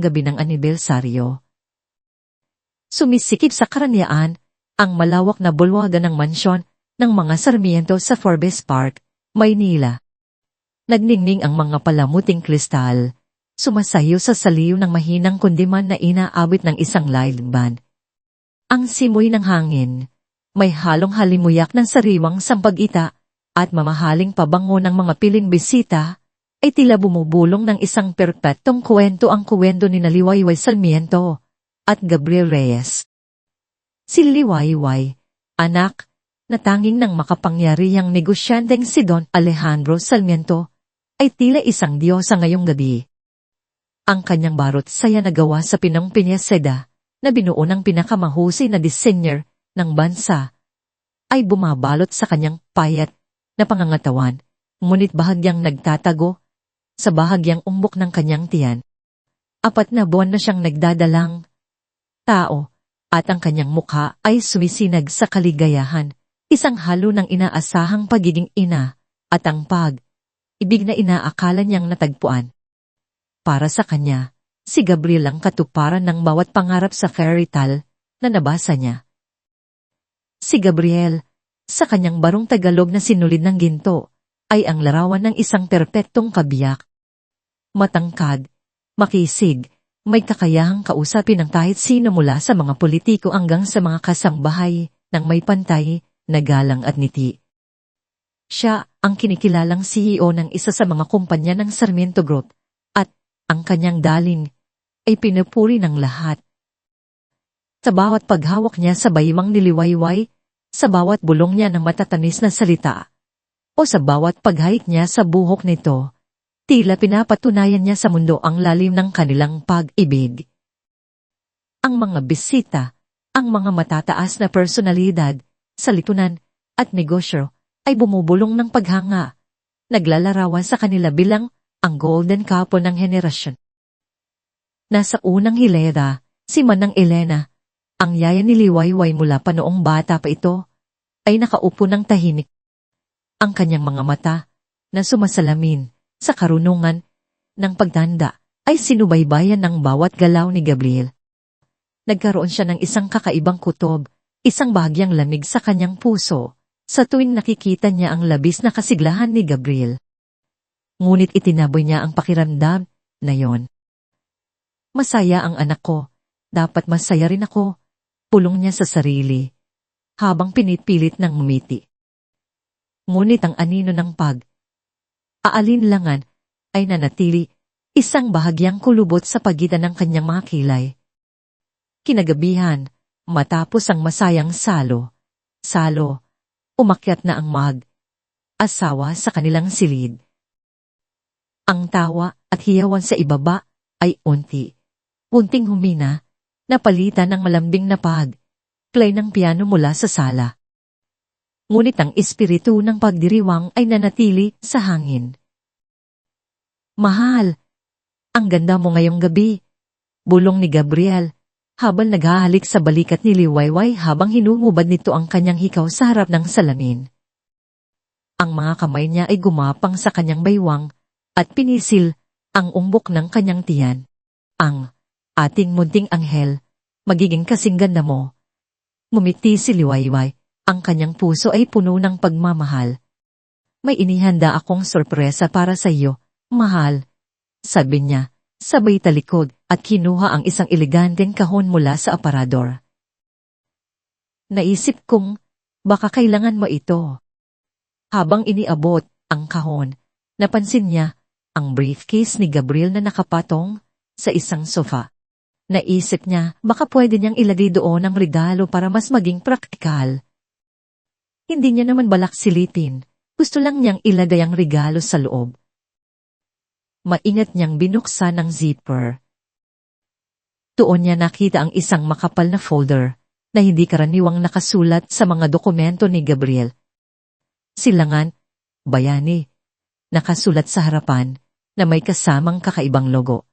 gabi ng anibersaryo. Sumisikip sa karangyaan ang malawak na bulwagan ng mansyon ng mga Sarmiento sa Forbes Park, Maynila. Nagningning ang mga palamuting kristal, sumasayo sa saliw ng mahinang kundiman na inaabot ng isang live band. Ang simoy ng hangin, may halong halimuyak ng sariwang sampagita at mamahaling pabango ng mga piling bisita, ay tila bumubulong ng isang perpektong kwento ang kwento ni Liwayway Sarmiento at Gabriel Reyes. Si Liwayway, anak, na tanging ng makapangyarihang negosyanteng si Don Alejandro Sarmiento, ay tila isang diyosa ngayong gabi. Ang kanyang barot saya nagawa sa Pinong Piñaseda, na binuo ng pinakamahusay na designer ng bansa, ay bumabalot sa kanyang payat na pangangatawan, ngunit bahagyang nagtatago sa bahagyang umbok ng kanyang tiyan. 4 na buwan na siyang nagdadalang tao, at ang kanyang mukha ay sumisinag sa kaligayahan, isang halo ng inaasahang pagiging ina, at ang pag-ibig na inaakala niyang natagpuan. Para sa kanya, si Gabriel ang katuparan ng bawat pangarap sa fairy tale na nabasa niya. Si Gabriel, sa kanyang barong Tagalog na sinulid ng ginto, ay ang larawan ng isang perpektong kabiyak. Matangkad, makisig, may kakayahang kausapin ng kahit sino mula sa mga politiko hanggang sa mga kasambahay ng may pantay na galang at ngiti. Siya ang kinikilalang CEO ng isa sa mga kumpanya ng Sarmiento Group, at ang kanyang daling ay pinupuri ng lahat. Sa bawat paghawak niya sa baywang niliwayway, sa bawat bulong niya ng matatamis na salita, o sa bawat paghahik niya sa buhok nito, tila pinapatunayan niya sa mundo ang lalim ng kanilang pag-ibig. Ang mga bisita, ang mga matataas na personalidad, sa lipunan at negosyo, ay bumubulong ng paghanga, naglalarawan sa kanila bilang ang golden couple ng henerasyon. Nasa unang hilera, si Manang Elena, ang yaya ni Liwayway mula pa noong bata pa ito, ay nakaupo ng tahimik. Ang kanyang mga mata, na sumasalamin sa karunungan ng pagtanda, ay sinubaybayan ng bawat galaw ni Gabriel. Nagkaroon siya ng isang kakaibang kutob, isang bahagyang lamig sa kanyang puso, sa tuwing nakikita niya ang labis na kasiglahan ni Gabriel. Ngunit itinaboy niya ang pakiramdam na yon. Masaya ang anak ko, dapat masaya rin ako, pulong niya sa sarili, habang pinipilit ng ngumiti. Ngunit ang anino ng pag-aalinlangan ay nanatili, isang bahagyang kulubot sa pagitan ng kanyang mga kilay. Kinagabihan, matapos ang masayang salo, umakyat na ang mag-asawa sa kanilang silid. Ang tawa at hiyawan sa ibaba ay unting humina, napalitan ng malambing na play ng piano mula sa sala. Ngunit ang espiritu ng pagdiriwang ay nanatili sa hangin. Mahal, ang ganda mo ngayong gabi, bulong ni Gabriel, habang naghahalik sa balikat ni Liwayway habang hinumubad nito ang kanyang hikaw sa harap ng salamin. Ang mga kamay niya ay gumapang sa kanyang baywang at pinisil ang umbok ng kanyang tiyan. Ang ating munting anghel, magiging kasing ganda mo. Ngumiti si Liwayway, ang kanyang puso ay puno ng pagmamahal. May inihanda akong sorpresa para sa iyo, mahal, sabi niya, sabay talikod at kinuha ang isang eleganteng kahon mula sa aparador. Naisip kong baka kailangan mo ito. Habang iniabot ang kahon, napansin niya ang briefcase ni Gabriel na nakapatong sa isang sofa. Naisip niya baka pwede niyang ilagay doon ang regalo para mas maging praktikal. Hindi niya naman balak silipin, gusto lang niyang ilagay ang regalo sa loob. Maingat niyang binuksan ang zipper. Doon niya nakita ang isang makapal na folder na hindi karaniwang nakasulat sa mga dokumento ni Gabriel. Silangan, bayani, nakasulat sa harapan na may kasamang kakaibang logo.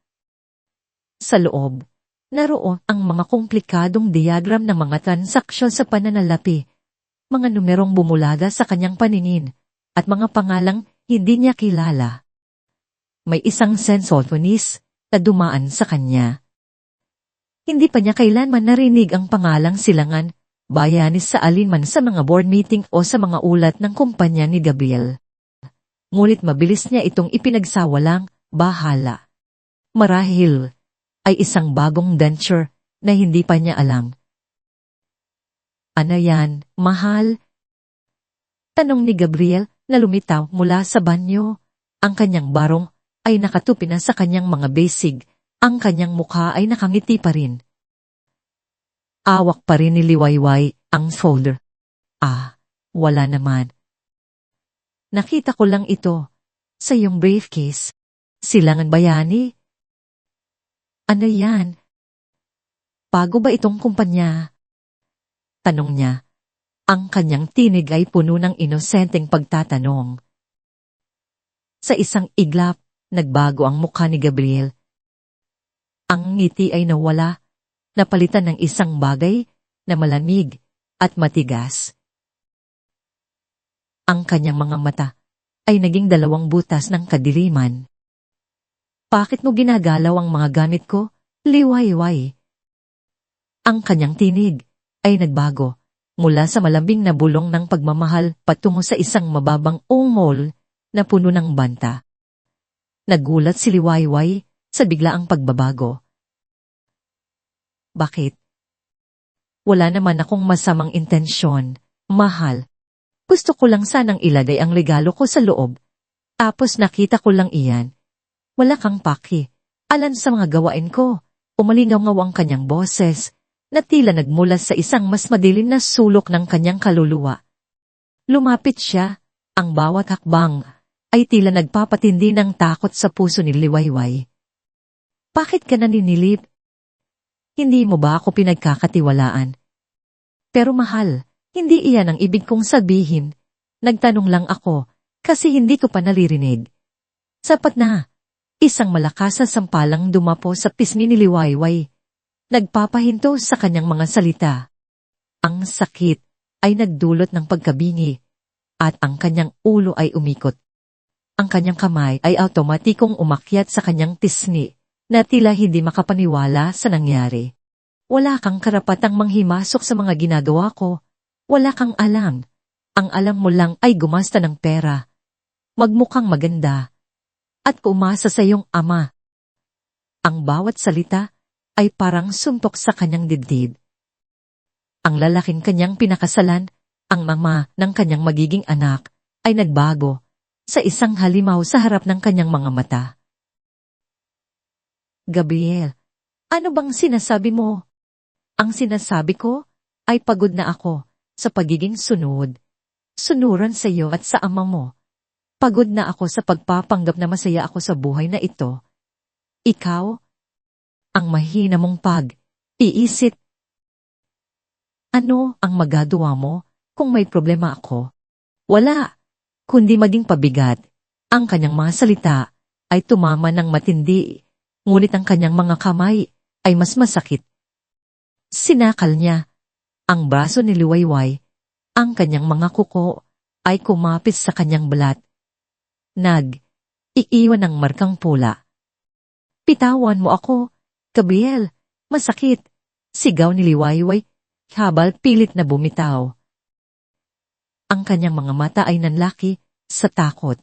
Sa loob, naroon ang mga komplikadong diagram ng mga transaksyon sa pananalapi, mga numerong bumulaga sa kanyang paningin, at mga pangalang hindi niya kilala. May isang sensophonist na dumaan sa kanya. Hindi pa niya kailanman narinig ang pangalang Silangan, Bayanis sa alinman sa mga board meeting o sa mga ulat ng kumpanya ni Gabriel. Ngunit mabilis niya itong ipinagsawalang bahala. Marahil ay isang bagong venture na hindi pa niya alam. Ano yan, mahal? Tanong ni Gabriel na lumitaw mula sa banyo. Ang kanyang barong ay nakatupi na sa kanyang mga basig. Ang kanyang mukha ay nakangiti pa rin. Awak pa rin ni Liwayway ang folder. Wala naman. Nakita ko lang ito sa iyong briefcase. Silangan Bayani? Ano yan? Bago ba itong kumpanya? Tanong niya. Ang kanyang tinig ay puno ng inosenteng pagtatanong. Sa isang iglap, nagbago ang mukha ni Gabriel. Ang ngiti ay nawala, napalitan ng isang bagay na malamig at matigas. Ang kanyang mga mata ay naging dalawang butas ng kadiliman. Bakit mo ginagalaw ang mga gamit ko, Liwayway? Ang kanyang tinig ay nagbago mula sa malambing na bulong ng pagmamahal patungo sa isang mababang ungol na puno ng banta. Nagulat si Liwayway sa biglaang pagbabago. Bakit? Wala naman akong masamang intensyon, mahal. Gusto ko lang sanang ilagay ang regalo ko sa loob. Tapos nakita ko lang iyan. Wala kang paki. Alan sa mga gawain ko. Umalingaw-ngaw ang kanyang boses, na tila nagmula sa isang mas madilim na sulok ng kanyang kaluluwa. Lumapit siya, ang bawat hakbang ay tila nagpapatindi ng takot sa puso ni Liwayway. Bakit ka naninilip? Hindi mo ba ako pinagkakatiwalaan? Pero mahal, hindi iyan ang ibig kong sabihin. Nagtanong lang ako, kasi hindi ko pa naririnig. Sapat na. Isang malakas na sampalang dumapo sa pisngi ni Liwayway. Nagpapahinto sa kanyang mga salita. Ang sakit ay nagdulot ng pagkabingi, at ang kanyang ulo ay umikot. Ang kanyang kamay ay automatikong umakyat sa kanyang pisngi, na tila hindi makapaniwala sa nangyari. Wala kang karapatang manghimasok sa mga ginagawa ko. Wala kang alam. Ang alam mo lang ay gumasta ng pera. Magmukhang maganda. At umasa sa iyong ama. Ang bawat salita ay parang suntok sa kanyang dibdib. Ang lalaking kanyang pinakasalan, ang mama ng kanyang magiging anak, ay nagbago sa isang halimaw sa harap ng kanyang mga mata. Gabriel, ano bang sinasabi mo? Ang sinasabi ko ay pagod na ako sa pagiging sunod. Sunuran sa iyo at sa ama mo. Pagod na ako sa pagpapanggap na masaya ako sa buhay na ito. Ikaw, ang mahina mong pag-iisip. Ano ang magagawa mo kung may problema ako? Wala, kundi maging pabigat. Ang kanyang mga salita ay tumama ng matindi. Ngunit ang kanyang mga kamay ay mas masakit. Sinakal niya ang braso ni Liwayway. Ang kanyang mga kuko ay kumapit sa kanyang balat. Iiwan ng markang pula. Pitawan mo ako, Gabriel, masakit. Sigaw ni Liwayway habang pilit na bumitaw. Ang kanyang mga mata ay nanlaki sa takot.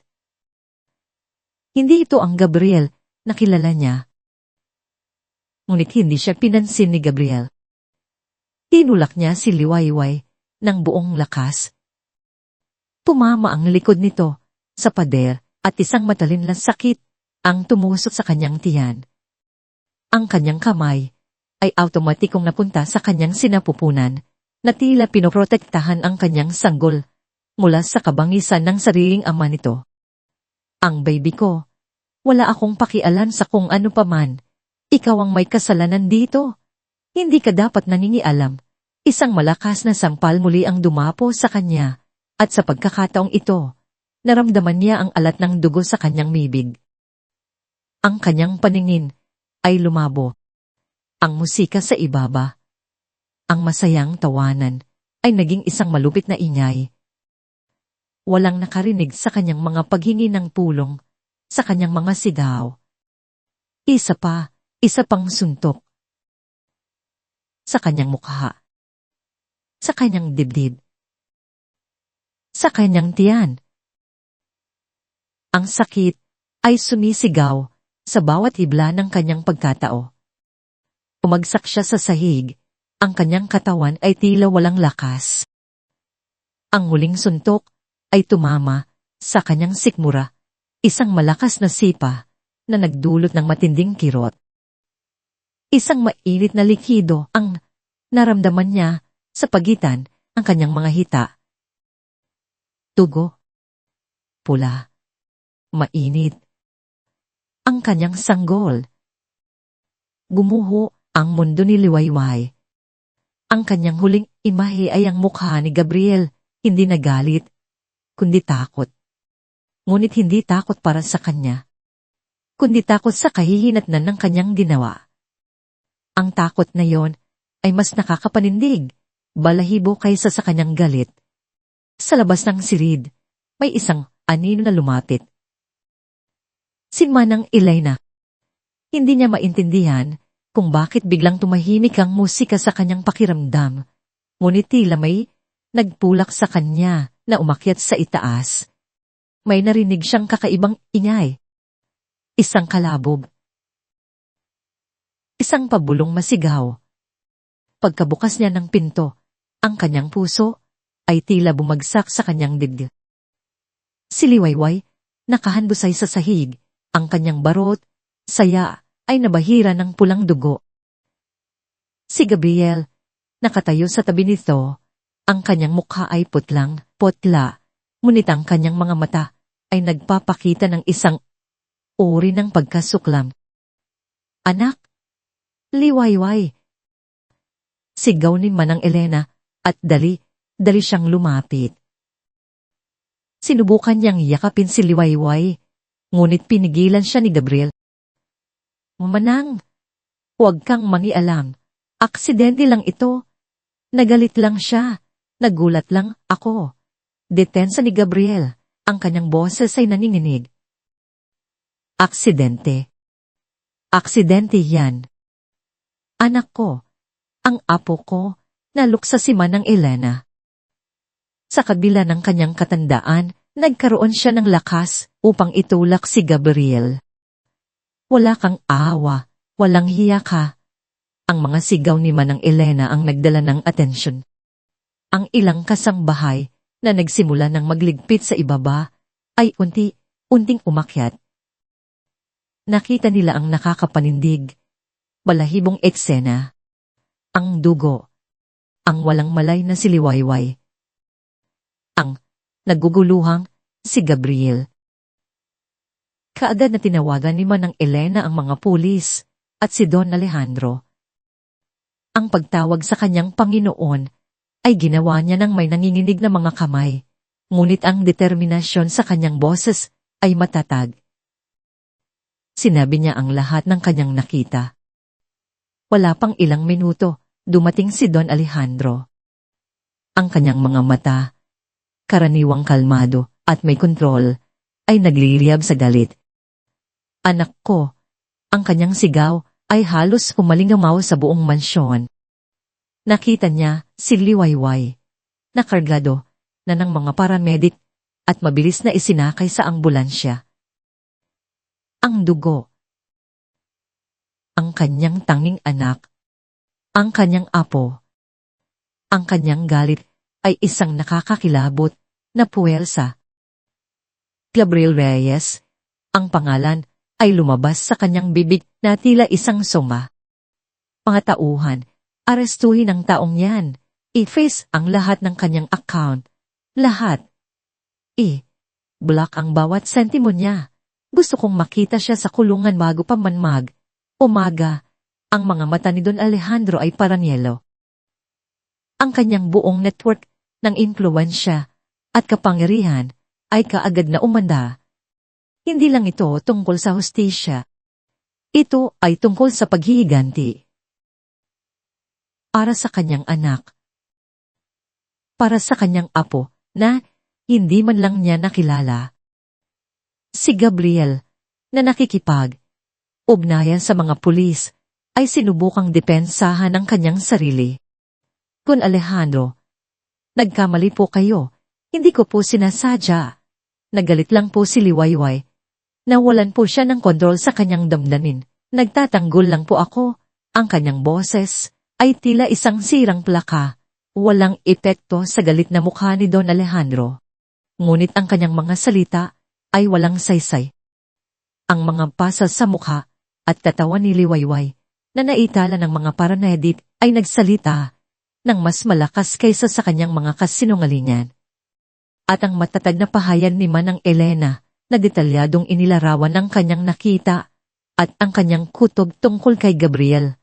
Hindi ito ang Gabriel na kilala niya. Ngunit hindi siya pinansin ni Gabriel. Tinulak niya si Liwayway ng buong lakas. Tumama ang likod nito sa pader at isang matalinlang sakit ang tumusok sa kanyang tiyan. Ang kanyang kamay ay automatikong napunta sa kanyang sinapupunan na tila pinoprotektahan ang kanyang sanggol mula sa kabangisan ng sariling ama nito. Ang baby ko, wala akong pakialam sa kung ano paman. Ikaw ang may kasalanan dito. Hindi ka dapat nangingialam. Isang malakas na sampal muli ang dumapo sa kanya, at sa pagkakataong ito, naramdaman niya ang alat ng dugo sa kanyang bibig. Ang kanyang paningin ay lumabo. Ang musika sa ibaba, ang masayang tawanan, ay naging isang malupit na ingay. Walang nakarinig sa kanyang mga paghingi ng pulong, sa kanyang mga sigaw. Isa pang suntok. Sa kanyang mukha. Sa kanyang dibdib. Sa kanyang tiyan. Ang sakit ay sumisigaw sa bawat hibla ng kanyang pagkatao. Umagsak siya sa sahig, ang kanyang katawan ay tila walang lakas. Ang huling suntok ay tumama sa kanyang sikmura, isang malakas na sipa na nagdulot ng matinding kirot. Isang mainit na likido ang naramdaman niya sa pagitan ng kanyang mga hita. Dugo. Pula. Mainit. Ang kanyang sanggol. Gumuho ang mundo ni Liwayway. Ang kanyang huling imahe ay ang mukha ni Gabriel, hindi na galit, kundi takot. Ngunit hindi takot para sa kanya, kundi takot sa kahihinatnan ng kanyang ginawa. Ang takot na yon ay mas nakakapanindig, balahibo kaysa sa kanyang galit. Sa labas ng silid, may isang anino na lumapit. Si Manang Elena. Hindi niya maintindihan kung bakit biglang tumahimik ang musika sa kanyang pakiramdam, ngunit tila may nagpulak sa kanya na umakyat sa itaas. May narinig siyang kakaibang ingay. Isang kalabog. Isang pabulong masigaw. Pagkabukas niya ng pinto, ang kanyang puso ay tila bumagsak sa kanyang dibdib. Si Liwayway, nakahandusay sa sahig, ang kanyang barot, saya, ay nabahira ng pulang dugo. Si Gabriel, nakatayo sa tabi nito, ang kanyang mukha ay putla, ngunit ang kanyang mga mata ay nagpapakita ng isang uri ng pagkasuklam. Anak! Liwayway! Sigaw ni Manang Elena at dali siyang lumapit. Sinubukan niyang yakapin si Liwayway, ngunit pinigilan siya ni Gabriel. Manang, huwag kang mangialam. Aksidente lang ito. Nagalit lang siya. Nagulat lang ako. Detensa ni Gabriel. Ang kanyang boses ay naninginig. Aksidente. Aksidente yan. Anak ko, ang apo ko, naluksa si Manang Elena. Sa kabila ng kanyang katandaan, nagkaroon siya ng lakas upang itulak si Gabriel. Wala kang awa, walang hiya ka. Ang mga sigaw ni Manang Elena ang nagdala ng atensyon. Ang ilang kasangbahay na nagsimula ng magligpit sa ibaba ay unting umakyat. Nakita nila ang nakakapanindig, balahibong eksena. Ang dugo, ang walang malay na si Liwayway. Ang naguguluhang si Gabriel. Kaagad na tinawagan ni Manang Elena ang mga pulis at si Don Alejandro. Ang pagtawag sa kanyang Panginoon ay ginawa niya ng may nanginginig na mga kamay, ngunit ang determinasyon sa kanyang boses ay matatag. Sinabi niya ang lahat ng kanyang nakita. Wala pang ilang minuto, dumating si Don Alejandro. Ang kanyang mga mata, karaniwang kalmado at may kontrol, ay nagliliyab sa galit. Anak ko, ang kanyang sigaw ay halos humalingaw sa buong mansyon. Nakita niya si Liwayway, nakargado na ng mga paramedic at mabilis na isinakay sa ambulansya. Ang dugo. Ang kanyang tanging anak. Ang kanyang apo. Ang kanyang galit ay isang nakakakilabot na puwersa. Gabriel Reyes, ang pangalan ay lumabas sa kanyang bibig na tila isang soma. Mga tauhan, arestuhin ang taong yan. I-freeze ang lahat ng kanyang account. Lahat. Block ang bawat sentimo niya. Gusto kong makita siya sa kulungan bago pa man umaga. Ang mga mata ni Don Alejandro ay paranyelo. Ang kanyang buong network ng impluwensya at kapangyarihan ay kaagad na umanda. Hindi lang ito tungkol sa hustisya. Ito ay tungkol sa paghihiganti. Para sa kanyang anak. Para sa kanyang apo na hindi man lang niya nakilala. Si Gabriel na nakikipag ugnayan sa mga pulis, ay sinubukang depensahan ang kanyang sarili. Kun Alejandro, nagkamali po kayo, hindi ko po sinasadya. Nagalit lang po si Liwayway. Nawalan po siya ng kontrol sa kanyang damdamin. Nagtatanggol lang po ako. Ang kanyang boses ay tila isang sirang plaka. Walang epekto sa galit na mukha ni Don Alejandro. Ngunit ang kanyang mga salita ay walang saysay. Ang mga pasas sa mukha at katawan ni Liwayway na naitala ng mga paranedit ay nagsalita ng mas malakas kaysa sa kanyang mga kasinungalingan. At ang matatag na pahayan ni Manang Elena na detalyadong inilarawan ng kanyang nakita at ang kanyang kutob tungkol kay Gabriel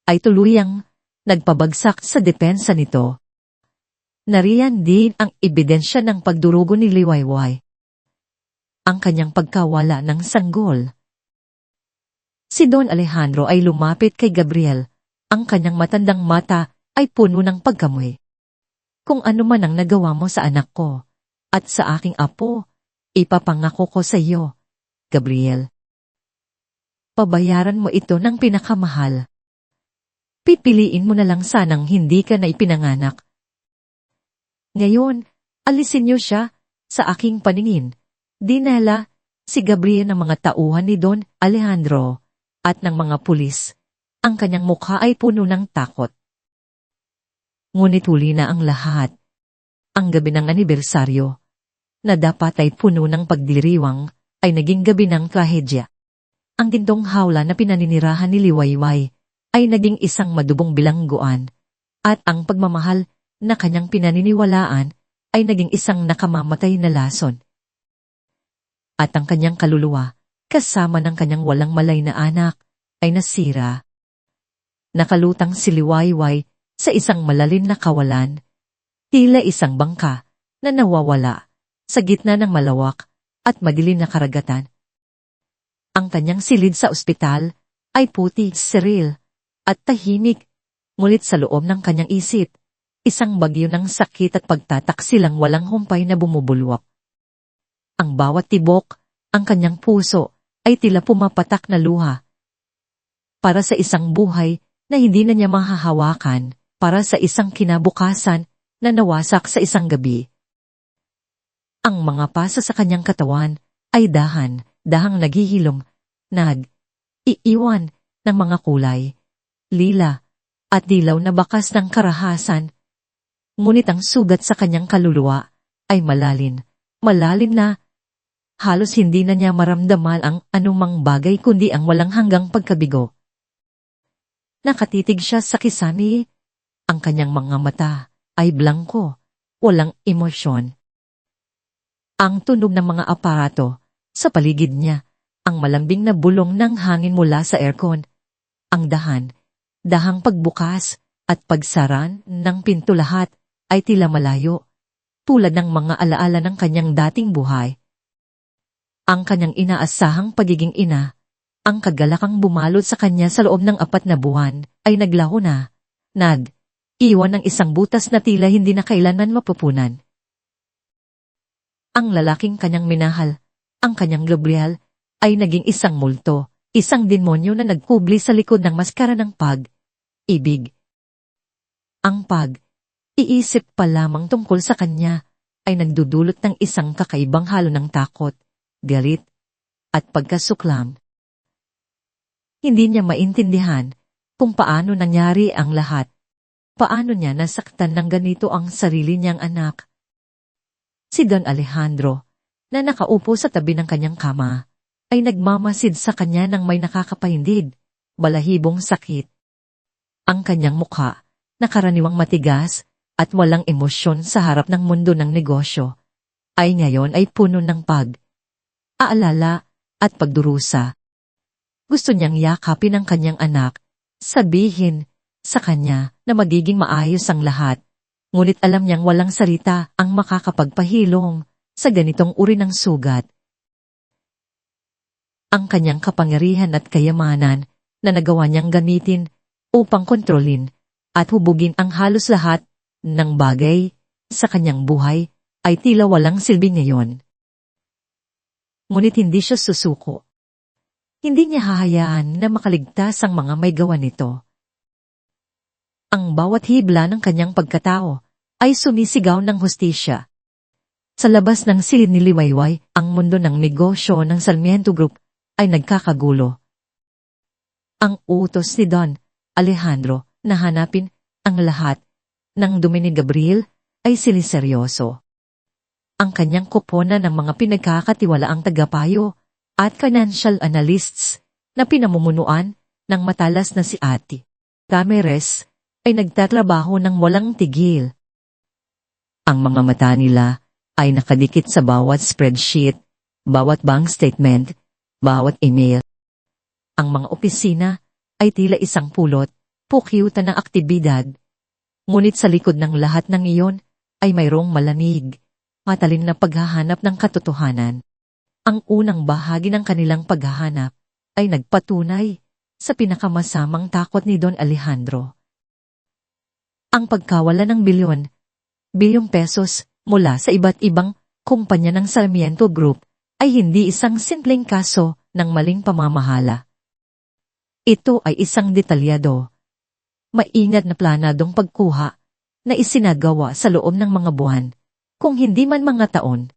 ay tuluyang nagpabagsak sa depensa nito. Nariyan din ang ebidensya ng pagdurugo ni Liwayway. Ang kanyang pagkawala ng sanggol. Si Don Alejandro ay lumapit kay Gabriel. Ang kanyang matandang mata ay puno ng pagkamoy. Kung ano man ang nagawa mo sa anak ko at sa aking apo, ipapangako ko sa iyo, Gabriel. Pabayaran mo ito ng pinakamahal. Pipiliin mo na lang sanang hindi ka na ipinanganak. Ngayon, alisin niyo siya sa aking paningin. Dinala si Gabriel ng mga tauhan ni Don Alejandro at ng mga pulis. Ang kanyang mukha ay puno ng takot. Ngunit huli na ang lahat. Ang gabi ng anibersaryo, na dapat ay puno ng pagdiriwang, ay naging gabi ng trahedya. Ang gintong hawla na pinaninirahan ni Liwayway ay naging isang madubong bilangguan, at ang pagmamahal na kanyang pinaniniwalaan ay naging isang nakamamatay na lason. At ang kanyang kaluluwa, kasama ng kanyang walang malay na anak, ay nasira. Nakalutang si Liwayway sa isang malalim na kawalan, tila isang bangka na nawawala sa gitna ng malawak at madilim na karagatan. Ang kanyang silid sa ospital ay puti, seril, at tahimik, ngunit sa loob ng kanyang isip, isang bagyo ng sakit at pagtataksilang walang humpay na bumubulwak. Ang bawat tibok, ang kanyang puso, ay tila pumapatak na luha. Para sa isang buhay na hindi na niya mahahawakan, para sa isang kinabukasan na nawasak sa isang gabi. Ang mga pasa sa kanyang katawan ay dahang naghihilom, iiwan ng mga kulay, lila, at dilaw na bakas ng karahasan. Ngunit ang sugat sa kanyang kaluluwa ay malalim na, halos hindi na niya maramdaman ang anumang bagay kundi ang walang hanggang pagkabigo. Nakatitig siya sa kisame. Ang kanyang mga mata ay blangko, walang emosyon. Ang tunog ng mga aparato sa paligid niya, ang malambing na bulong ng hangin mula sa aircon, ang dahang pagbukas at pagsaran ng pinto lahat ay tila malayo, tulad ng mga alaala ng kanyang dating buhay. Ang kanyang inaasahang pagiging ina, ang kagalakang bumalot sa kanya sa loob ng 4 na buwan, ay naglaho na, iwan ng isang butas na tila hindi na kailanman mapupunan. Ang lalaking kanyang minahal, ang kanyang Gabriel, ay naging isang multo, isang demonyo na nagkubli sa likod ng maskara ng pag-ibig. Ang pag-iisip pa lamang tungkol sa kanya ay nagdudulot ng isang kakaibang halo ng takot, galit, at pagkasuklam. Hindi niya maintindihan kung paano nangyari ang lahat. Paano niya nasaktan ng ganito ang sarili niyang anak? Si Don Alejandro, na nakaupo sa tabi ng kanyang kama, ay nagmamasid sa kanya ng may nakakapahindig, balahibong sakit. Ang kanyang mukha, nakaraniwang matigas at walang emosyon sa harap ng mundo ng negosyo, ay ngayon ay puno ng aalala at pagdurusa. Gusto niyang yakapin ang kanyang anak, sabihin sa kanya na magiging maayos ang lahat, ngunit alam niyang walang salita ang makakapagpahilom sa ganitong uri ng sugat. Ang kanyang kapangyarihan at kayamanan na nagawa niyang gamitin upang kontrolin at hubugin ang halos lahat ng bagay sa kanyang buhay ay tila walang silbi ngayon. Ngunit hindi siya susuko. Hindi niya hahayaan na makaligtas ang mga may gawa nito. Ang bawat hibla ng kanyang pagkatao ay sumisigaw ng hustisya. Sa labas ng silid ni Liwayway, ang mundo ng negosyo ng Sarmiento Group ay nagkakagulo. Ang utos ni Don Alejandro na hanapin ang lahat ng dumi ni Gabriel ay siniseryoso. Ang kanyang kupona ng mga pinagkakatiwalaang tagapayo at financial analysts na pinamumunuan ng matalas na si Ate Ramirez ay nagtatrabaho ng walang tigil. Ang mga mata nila ay nakadikit sa bawat spreadsheet, bawat bank statement, bawat email. Ang mga opisina ay tila isang pukyutan ng aktibidad. Ngunit sa likod ng lahat ng iyon ay mayroong malamig, matalin na paghahanap ng katotohanan. Ang unang bahagi ng kanilang paghahanap ay nagpatunay sa pinakamasamang takot ni Don Alejandro. Ang pagkawala ng bilyong pesos mula sa iba't ibang kumpanya ng Sarmiento Group ay hindi isang simpleng kaso ng maling pamamahala. Ito ay isang detalyado, maingat na planadong pagkuha na isinagawa sa loob ng mga buwan, kung hindi man mga taon.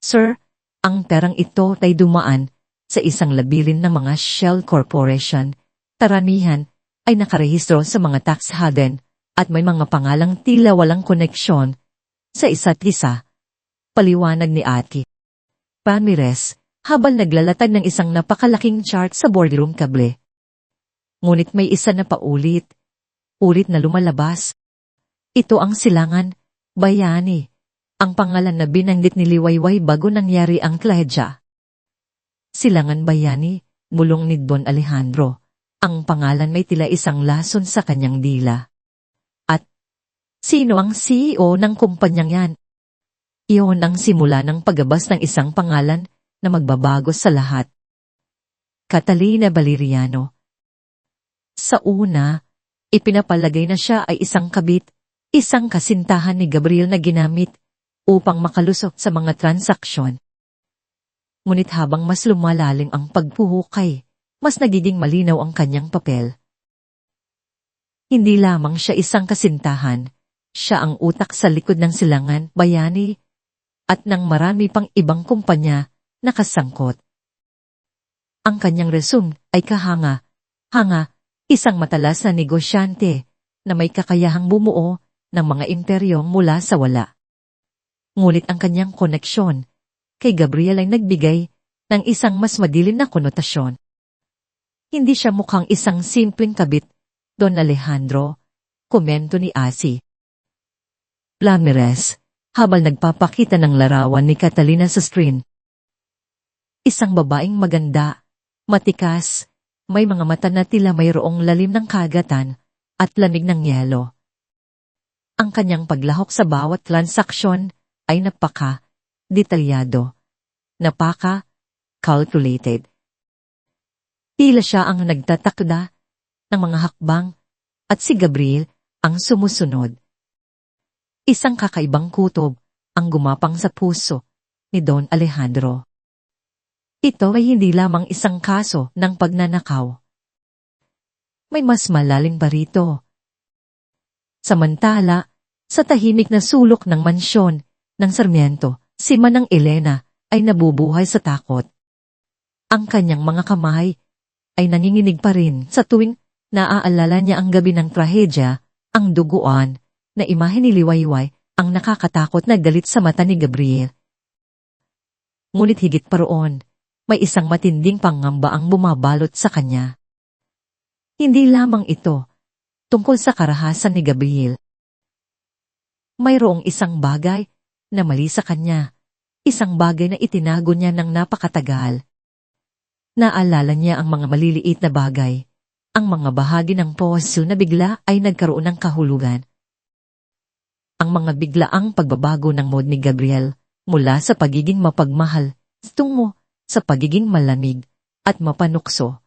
Sir, ang perang ito ay dumaan sa isang labilin ng mga shell corporation. Karamihan ay nakarehistro sa mga tax haven at may mga pangalang tila walang koneksyon sa isa't isa. Paliwanag ni Ate Ramirez habang naglalatag ng isang napakalaking chart sa boardroom kable. Ngunit may isa na ulit na lumalabas. Ito ang silangan, Bayani. Ang pangalan na binanggit ni Liwayway bago nangyari ang trahedya. Silangan Bayani, bulong ni Don Alejandro. Ang pangalan may tila isang lason sa kanyang dila. At, sino ang CEO ng kumpanyang yan? Iyon ang simula ng paggabas ng isang pangalan na magbabago sa lahat. Catalina Valeriano. Sa una, ipinapalagay na siya ay isang kabit, isang kasintahan ni Gabriel na ginamit upang makalusok sa mga transaksyon. Ngunit habang mas lumalalim ang pagpuhukay, mas nagiging malinaw ang kanyang papel. Hindi lamang siya isang kasintahan, siya ang utak sa likod ng silangan, Bayani, at ng marami pang ibang kumpanya na kasangkot. Ang kanyang resume ay kahanga, isang matalas na negosyante na may kakayahang bumuo ng mga imperyo mula sa wala. Ngunit ang kanyang koneksyon kay Gabriel ay nagbigay ng isang mas madilim na konotasyon. Hindi siya mukhang isang simpleng kabit, Don Alejandro, komento ni Asi Ramirez, habang nagpapakita ng larawan ni Catalina sa screen. Isang babaeng maganda, matikas, may mga mata na tila mayroong lalim ng kagatan at lamig ng yelo. Ang kanyang paglahok sa bawat transaksyon ay napaka-detalyado, napaka-calculated. Tila siya ang nagtatakda ng mga hakbang at si Gabriel ang sumusunod. Isang kakaibang kutob ang gumapang sa puso ni Don Alejandro. Ito ay hindi lamang isang kaso ng pagnanakaw. May mas malalim pa rito. Samantala, sa tahimik na sulok ng mansyon ng Sarmiento, si Manang Elena ay nabubuhay sa takot. Ang kanyang mga kamay ay nanginginig pa rin sa tuwing naaalala niya ang gabi ng trahedya, ang duguan na imahe ni Liwayway ang nakakatakot na galit sa mata ni Gabriel. Ngunit higit pa roon, may isang matinding pangamba ang bumabalot sa kanya. Hindi lamang ito tungkol sa karahasan ni Gabriel. Mayroong isang bagay na mali sa kanya, isang bagay na itinago niya ng napakatagal. Naalala niya ang mga maliliit na bagay, ang mga bahagi ng puso na bigla ay nagkaroon ng kahulugan. Ang mga biglaang pagbabago ng mood ni Gabriel mula sa pagiging mapagmahal tungo sa pagiging malamig at mapanukso.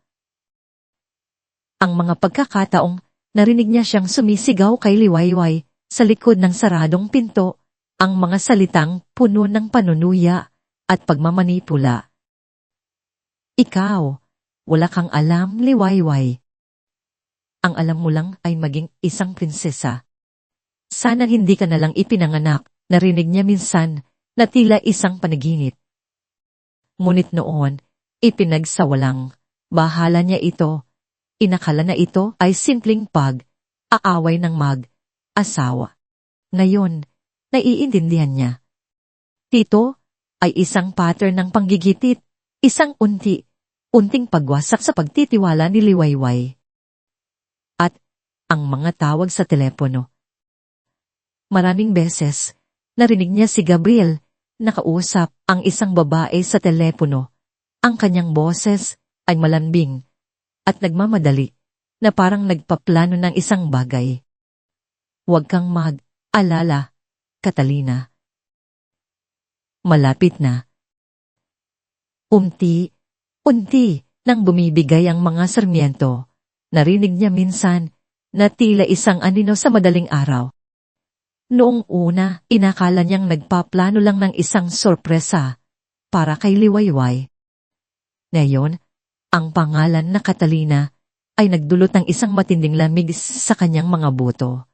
Ang mga pagkakataong narinig niya siyang sumisigaw kay Liwayway sa likod ng saradong pinto, ang mga salitang puno ng panunuya at pagmamanipula. Ikaw, Wala kang alam, liwayway. Ang alam mo lang ay maging isang prinsesa. Sana hindi ka nalang ipinanganak, narinig niya minsan, na tila isang panaginip. Ngunit noon, ipinagsawalang, bahala niya ito. Inakala na ito ay simpleng aaway ng asawa. Ngayon, naiintindihan niya. Tito ay isang pattern ng panggigitit, isang unting pagwasak sa pagtitiwala ni Liwayway. At ang mga tawag sa telepono. Maraming beses, narinig niya si Gabriel, nakausap ang isang babae sa telepono. Ang kanyang boses ay malambing at nagmamadali na parang nagpaplano ng isang bagay. Huwag kang mag-alala, Catalina. Malapit na. Unti nang bumibigay ang mga sarmiento, narinig niya minsan na tila isang anino sa madaling araw. Noong una, inakala niyang nagpaplano lang ng isang sorpresa para kay Liwayway. Ngayon, ang pangalan na Catalina ay nagdulot ng isang matinding lamig sa kanyang mga buto.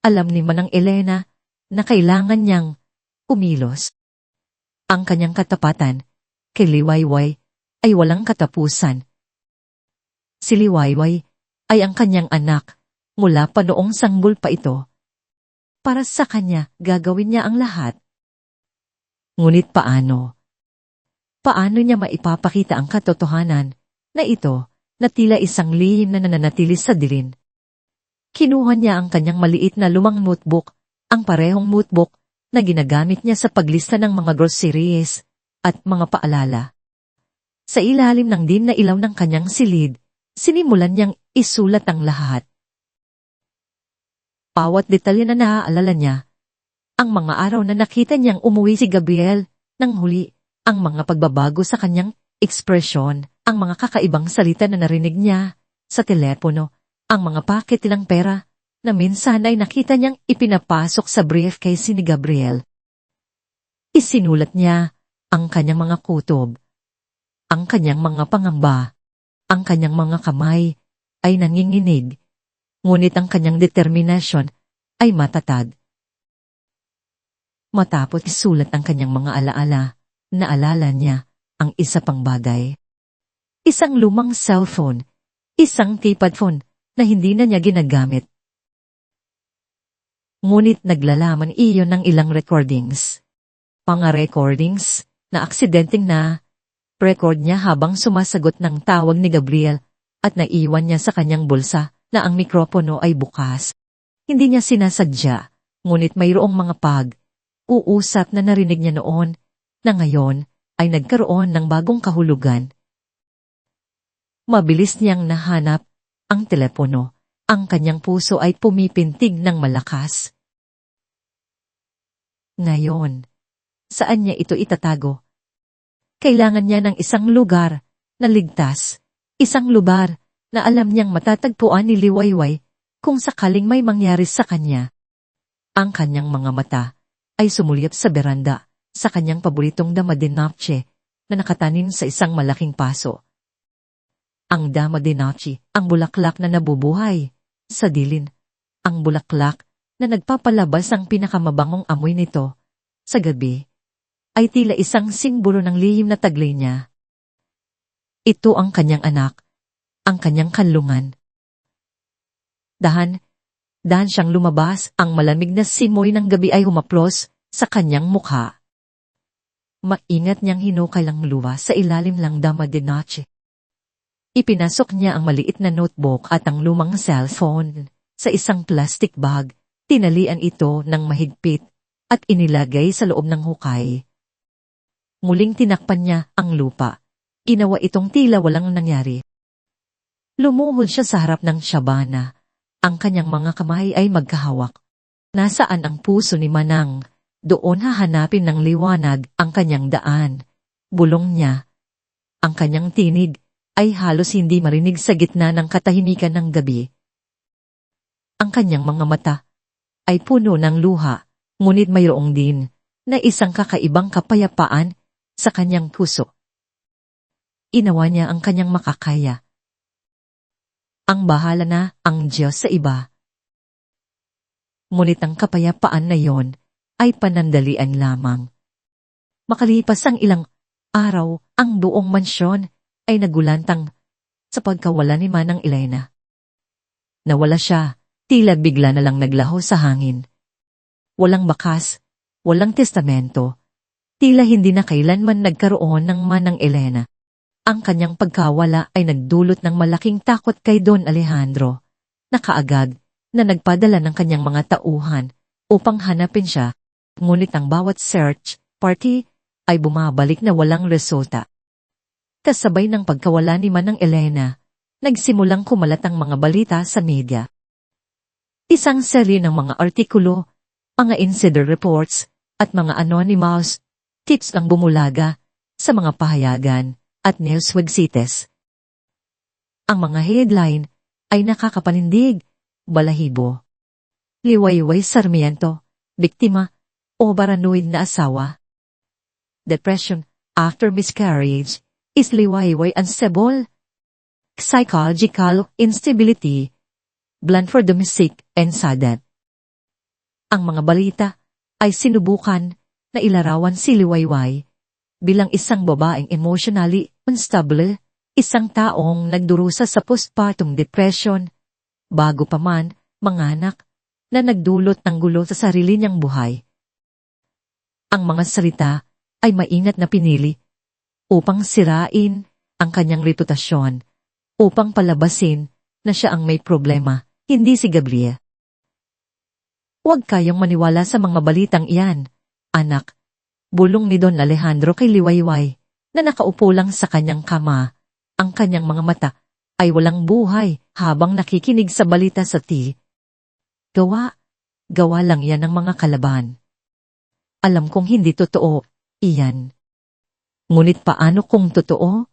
Alam ni Manang Elena na kailangan niyang kumilos. Ang kanyang katapatan kay Liwayway ay walang katapusan. Si Liwayway ay ang kanyang anak mula pa noong sanggol pa ito. Para sa kanya, gagawin niya ang lahat. Ngunit paano? Paano niya maipapakita ang katotohanan na ito na tila isang lihim na nananatili sa dilim? Kinuha niya ang kanyang maliit na lumang notebook, ang parehong notebook na ginagamit niya sa paglista ng mga groceries at mga paalala. Sa ilalim ng dim na ilaw ng kanyang silid, sinimulan niyang isulat ang lahat. Bawat detalye na naaalala niya, ang mga araw na nakita niyang umuwi si Gabriel, nang huli, ang mga pagbabago sa kanyang ekspresyon, ang mga kakaibang salita na narinig niya sa telepono, ang mga paket ng pera na minsan ay nakita niyang ipinapasok sa briefcase ni Gabriel. Isinulat niya ang kanyang mga kutob, ang kanyang mga pangamba, ang kanyang mga kamay ay nanginginig, ngunit ang kanyang determinasyon ay matatag. Matapos isulat ang kanyang mga alaala, naalala niya ang isa pang bagay. Isang lumang cellphone, isang keypad phone na hindi na niya ginagamit. Ngunit naglalaman iyon ng ilang recordings. Mga recordings na aksidenteng record niya habang sumasagot ng tawag ni Gabriel at naiwan niya sa kanyang bulsa na ang mikropono ay bukas. Hindi niya sinasadya, ngunit mayroong mga uusap na narinig niya noon na ngayon ay nagkaroon ng bagong kahulugan. Mabilis niyang nahanap ang telepono. Ang kanyang puso ay pumipintig ng malakas. Ngayon, saan niya ito itatago? Kailangan niya ng isang lugar na ligtas, isang lugar na alam niyang matatagpuan ni Liwayway kung sakaling may mangyari sa kanya. Ang kanyang mga mata ay sumulyap sa beranda sa kanyang paboritong dama de noche na nakatanim sa isang malaking paso. Ang dama de noche, ang bulaklak na nabubuhay sa dilim, ang bulaklak na nagpapalabas ang pinakamabangong amoy nito sa gabi, ay tila isang simbolo ng lihim na taglay niya. Ito ang kanyang anak, ang kanyang kanlungan. Dahan siyang lumabas, ang malamig na simoy ng gabi ay humaplos sa kanyang mukha. Maingat niyang hinukay ang luwa sa ilalim ng dama de noche. Ipinasok niya ang maliit na notebook at ang lumang cellphone sa isang plastic bag, tinalian ito ng mahigpit at inilagay sa loob ng hukay. Muling tinakpan niya ang lupa. Ginawa itong tila walang nangyari. Lumuhod siya sa harap ng Shabana. Ang kanyang mga kamay ay magkahawak. Nasaan ang puso ni Manang? Doon hahanapin ng liwanag ang kanyang daan. Bulong niya. Ang kanyang tinig ay halos hindi marinig sa gitna ng katahimikan ng gabi. Ang kanyang mga mata ay puno ng luha, ngunit mayroong din na isang kakaibang kapayapaan sa kanyang puso. Inawa niya ang kanyang makakaya. Ang bahala na ang Diyos sa iba. Ngunit ang kapayapaan na yon ay panandalian lamang. Makalipas ang ilang araw, ang buong mansyon ay nagulantang sa pagkawala ni Manang Elena. Nawala siya, tila bigla na lang naglaho sa hangin. Walang bakas, walang testamento, tila hindi na kailanman nagkaroon ng Manang Elena. Ang kanyang pagkawala ay nagdulot ng malaking takot kay Don Alejandro, na kaagad na nagpadala ng kanyang mga tauhan upang hanapin siya, ngunit ang bawat search party ay bumabalik na walang resulta. Kasabay ng pagkawala ni Manang Elena, nagsimulang kumalat ang mga balita sa media. Isang serye ng mga artikulo, mga insider reports, at mga anonymous tips ang bumulaga sa mga pahayagan at news websites. Ang mga headline ay nakakapanindig, balahibo. Liwayway Sarmiento, biktima o paranoid na asawa. Depression after miscarriage is liwayway unstable. Psychological instability, blunt for domestic and sudden. Ang mga balita ay sinubukan na ilarawan si Liwayway bilang isang babaeng emotionally unstable, isang taong nagdurusa sa postpartum depression, bago pa man manganak, na nagdulot ng gulo sa sarili niyang buhay. Ang mga salita ay maingat na pinili upang sirain ang kanyang reputasyon, upang palabasin na siya ang may problema, hindi si Gabriel. Huwag kayong maniwala sa mga balitang iyan, anak, bulong ni Don Alejandro kay Liwayway, na nakaupo lang sa kanyang kama. Ang kanyang mga mata ay walang buhay habang nakikinig sa balita sa TV. Gawa lang yan ng mga kalaban. Alam kong hindi totoo, iyan. Ngunit paano kung totoo?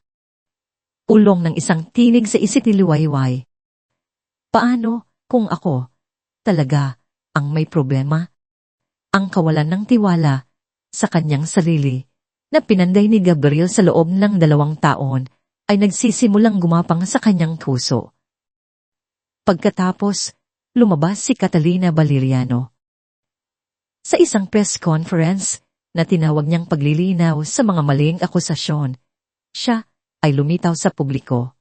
Ulong ng isang tinig sa isip ni Liwayway. Paano kung ako talaga ang may problema? Ang kawalan ng tiwala sa kanyang sarili na pinanday ni Gabriel sa loob ng 2 taon ay nagsisimulang gumapang sa kanyang puso. Pagkatapos, lumabas si Catalina Valeriano. Sa isang press conference na tinawag niyang paglilinaw sa mga maling akusasyon, siya ay lumitaw sa publiko.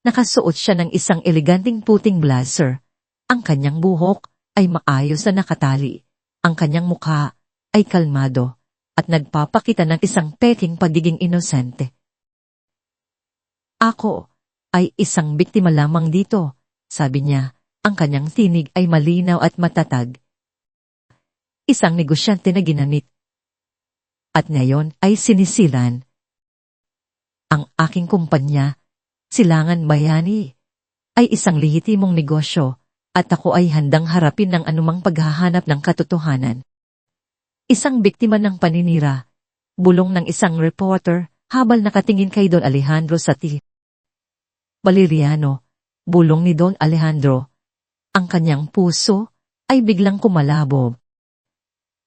Nakasuot siya ng isang eleganteng puting blazer. Ang kanyang buhok ay maayos na nakatali. Ang kanyang mukha ay kalmado at nagpapakita ng isang peking pagiging inosente. Ako ay isang biktima lamang dito, sabi niya. Ang kanyang tinig ay malinaw at matatag. Isang negosyante na ginamit. At ngayon ay sinisilan. Ang aking kumpanya, Silangan Bayani, ay isang lehitimong negosyo at ako ay handang harapin ng anumang paghahanap ng katotohanan. Isang biktima ng paninira, bulong ng isang reporter habang nakatingin kay Don Alejandro sa TV. Valeriano, bulong ni Don Alejandro. Ang kanyang puso ay biglang kumalabog.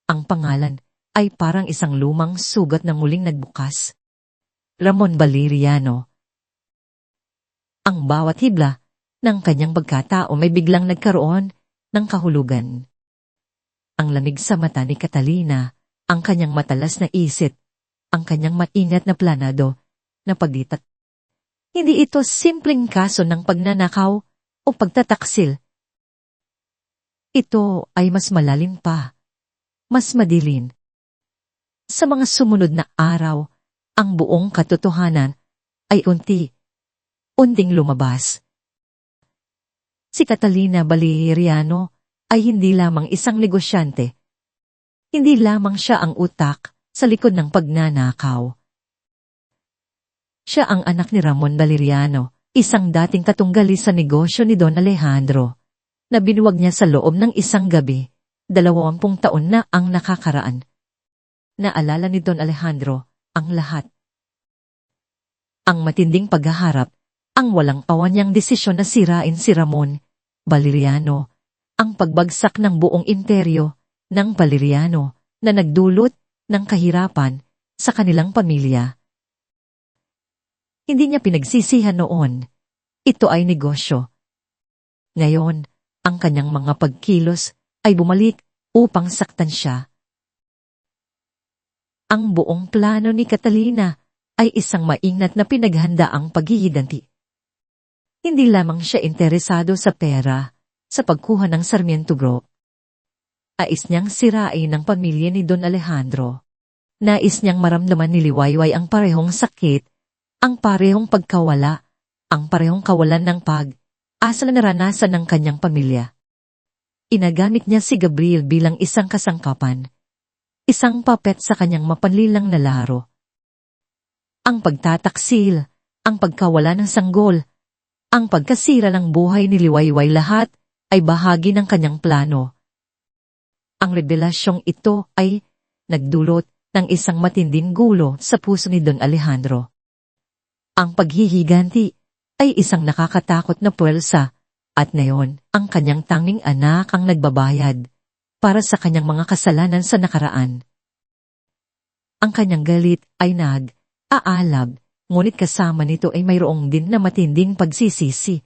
Ang pangalan ay parang isang lumang sugat na muling nagbukas. Ramon Valeriano. Ang bawat hibla ng kanyang pagkatao may biglang nagkaroon ng kahulugan. Ang lamig sa mata ni Catalina, ang kanyang matalas na isip, ang kanyang maingat na planado na pagditat. Hindi ito simpleng kaso ng pagnanakaw o pagtataksil. Ito ay mas malalim pa, mas madilin. Sa mga sumunod na araw, ang buong katotohanan ay unting lumabas. Si Catalina Valeriano ay hindi lamang isang negosyante. Hindi lamang siya ang utak sa likod ng pagnanakaw. Siya ang anak ni Ramon Valeriano, isang dating katunggali sa negosyo ni Don Alejandro, na binuwag niya sa loob ng isang gabi, 20 taon na ang nakakaraan. Naalala ni Don Alejandro ang lahat. Ang matinding paghaharap, ang walang awan niyang desisyon na sirain si Ramon Valeriano, ang pagbagsak ng buong imperyo ng Valeriano na nagdulot ng kahirapan sa kanilang pamilya. Hindi niya pinagsisihan noon. Ito ay negosyo. Ngayon, ang kanyang mga pagkilos ay bumalik upang saktan siya. Ang buong plano ni Catalina ay isang maingat na pinaghandaang paghihiganti. Hindi lamang siya interesado sa pera, sa pagkuha ng Sarmiento Group. Nais niyang sirain ang pamilya ni Don Alejandro. Nais niyang maramdaman ni Liwayway ang parehong sakit, ang parehong pagkawala, ang parehong kawalan ng pag-asa na naranasan ng kanyang pamilya. Inagamit niya si Gabriel bilang isang kasangkapan, isang papet sa kanyang mapanlilang na laro. Ang pagtataksil, ang pagkawala ng sanggol, ang pagkasira ng buhay ni Liwayway lahat ay bahagi ng kanyang plano. Ang revelasyong ito ay nagdulot ng isang matinding gulo sa puso ni Don Alejandro. Ang paghihiganti ay isang nakakatakot na puwersa at ngayon ang kanyang tanging anak ang nagbabayad para sa kanyang mga kasalanan sa nakaraan. Ang kanyang galit ay nag-aalab, ngunit kasama nito ay mayroong din na matinding pagsisisi.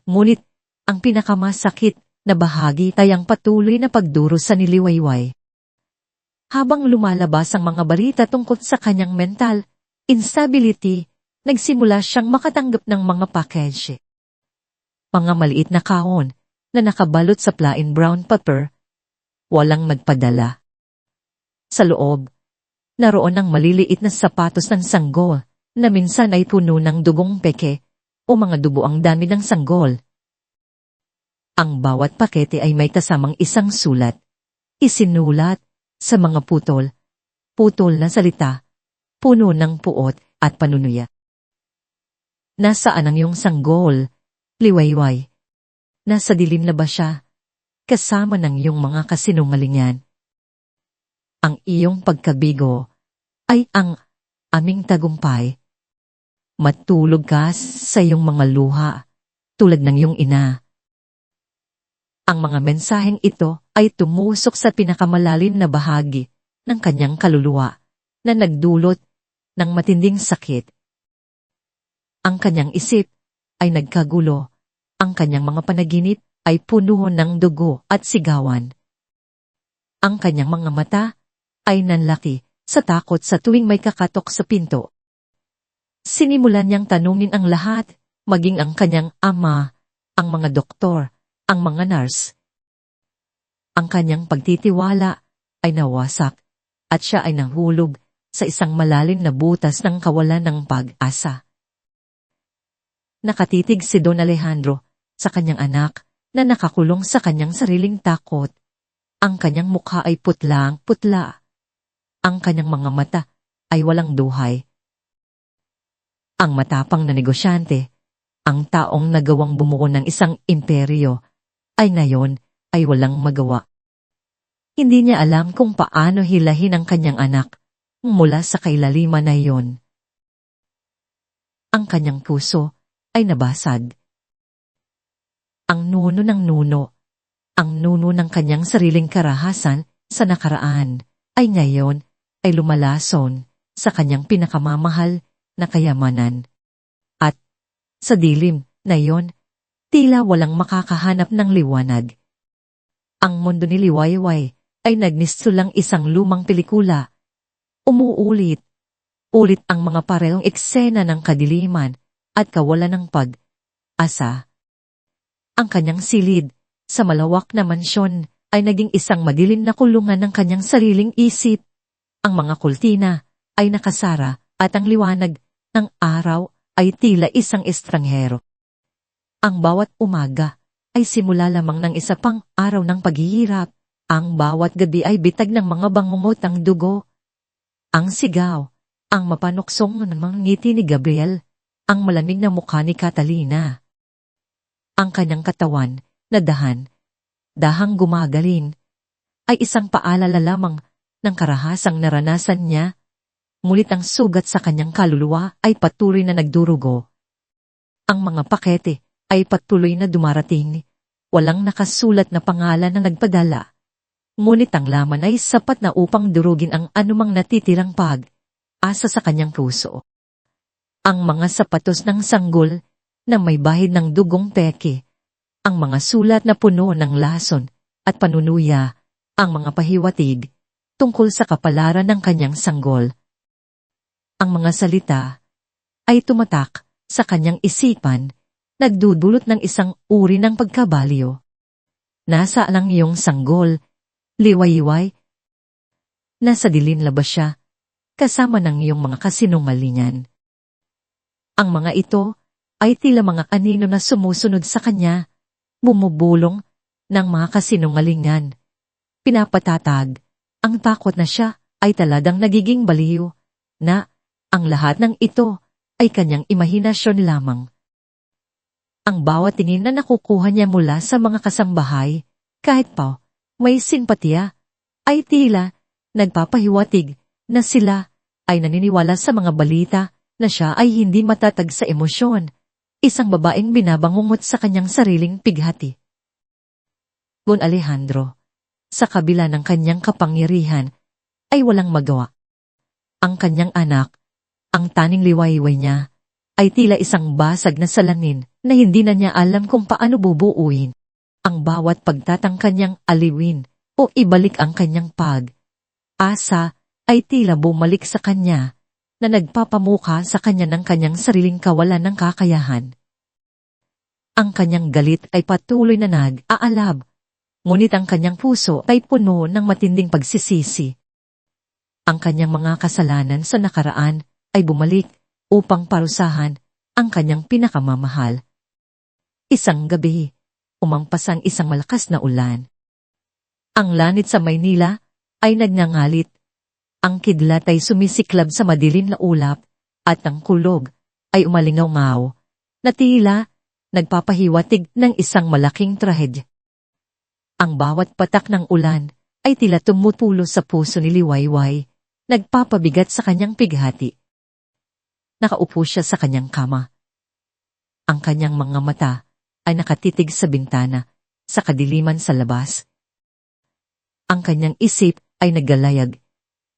Ngunit ang pinakamasakit na bahagi ay ang patuloy na pagdurusa ni Liwayway. Habang lumalabas ang mga balita tungkol sa kanyang mental instability, nagsimula siyang makatanggap ng mga package. Mga maliit na kahon na nakabalot sa plain brown paper, walang nagpadala. Sa loob, naroon ang maliliit na sapatos ng sanggol na minsan ay puno ng dugong peke o mga dugo ang dami ng sanggol. Ang bawat pakete ay may kasamang isang sulat. Isinulat sa mga putol na salita, puno ng puot at panunuya. Nasaan ang iyong sanggol, Liwayway? Nasa dilim na ba siya, kasama ng iyong mga kasinungalingan? Ang iyong pagkabigo ay ang aming tagumpay. Matulog ka sa iyong mga luha, tulad ng iyong ina. Ang mga mensaheng ito ay tumusok sa pinakamalalim na bahagi ng kanyang kaluluwa na nagdulot ng matinding sakit. Ang kanyang isip ay nagkagulo, ang kanyang mga panaginip ay puno ng dugo at sigawan. Ang kanyang mga mata ay nanlaki sa takot sa tuwing may kakatok sa pinto. Sinimulan niyang tanungin ang lahat, maging ang kanyang ama, ang mga doktor, ang mga nurse. Ang kanyang pagtitiwala ay nawasak at siya ay nahulog sa isang malalim na butas ng kawalan ng pag-asa. Nakatitig si Don Alejandro sa kanyang anak na nakakulong sa kanyang sariling takot. Ang kanyang mukha ay putlang-putla. Ang kanyang mga mata ay walang duhay. Ang matapang na negosyante, ang taong nagawang bumuo ng isang imperyo, ay ngayon ay walang magawa. Hindi niya alam kung paano hilahin ang kanyang anak mula sa kailaliman na iyon. Ang kanyang puso ay nabasag. Ang nuno ng nuno, ang nuno ng kanyang sariling karahasan sa nakaraan, ay ngayon ay lumalason sa kanyang pinakamamahal na kayamanan. At sa dilim na iyon, tila walang makakahanap ng liwanag. Ang mundo ni Liwayway ay nagnistulang isang lumang pelikula. Umuulit ang mga parehong eksena ng kadiliman at kawalan ng pag-asa. Ang kanyang silid sa malawak na mansyon ay naging isang madilim na kulungan ng kanyang sariling isip. Ang mga kultina ay nakasara at ang liwanag ng araw ay tila isang estranghero. Ang bawat umaga ay simula lamang ng isa pang araw ng paghihirap. Ang bawat gabi ay bitag ng mga bangungot ng dugo. Ang sigaw, ang mapanuksong ng mga ngiti ni Gabriel, ang malamig na mukha ni Catalina. Ang kanyang katawan na dahang gumagalin, ay isang paalala lamang ng karahasang naranasan niya. Ngunit ang sugat sa kanyang kaluluwa ay patuloy na nagdurugo. Ang mga pakete ay patuloy na dumarating. Walang nakasulat na pangalan na nagpadala. Ngunit ang laman ay sapat na upang durugin ang anumang natitirang pag-asa sa kanyang puso. Ang mga sapatos ng sanggol na may bahid ng dugong peke, ang mga sulat na puno ng lason at panunuya, ang mga pahiwatig tungkol sa kapalaran ng kanyang sanggol. Ang mga salita ay tumatak sa kanyang isipan, nagdudulot ng isang uri ng pagkabalyo. Nasaan ang iyong sanggol, liwayway? Nasa dilim labas siya, kasama ng iyong mga kasinungalingan. Ang mga ito ay tila mga anino na sumusunod sa kanya, bumubulong ng mga kasinungalingan. Pinapatatag ang takot na siya ay talagang nagiging baliw, na ang lahat ng ito ay kanyang imahinasyon lamang. Ang bawat tingin na nakukuha niya mula sa mga kasambahay, kahit pa may simpatya, ay tila nagpapahiwatig na sila ay naniniwala sa mga balita na siya ay hindi matatag sa emosyon, isang babaeng binabangungot sa kanyang sariling pighati. Don Alejandro, sa kabila ng kanyang kapangyarihan, ay walang magawa. Ang kanyang anak, ang taning liwayway niya, ay tila isang basag na salamin na hindi na niya alam kung paano bubuuin. Ang bawat pagtatangka niyang aliwin o ibalik ang kanyang pag-asa ay tila bumalik sa kanya, na nagpapamuka sa kanya ng kanyang sariling kawalan ng kakayahan. Ang kanyang galit ay patuloy na nag-aalab, ngunit ang kanyang puso ay puno ng matinding pagsisisi. Ang kanyang mga kasalanan sa nakaraan ay bumalik upang parusahan ang kanyang pinakamamahal. Isang gabi, umampas ang isang malakas na ulan. Ang langit sa Maynila ay nagngangalit. Ang kidlat ay sumisiklab sa madilim na ulap, at ang kulog ay umalingaw-ngaw, na tila nagpapahiwatig ng isang malaking trahedya. Ang bawat patak ng ulan ay tila tumutulo sa puso ni Liwayway, nagpapabigat sa kanyang pighati. Nakaupo siya sa kanyang kama. Ang kanyang mga mata ay nakatitig sa bintana, sa kadiliman sa labas. Ang kanyang isip ay naggalayag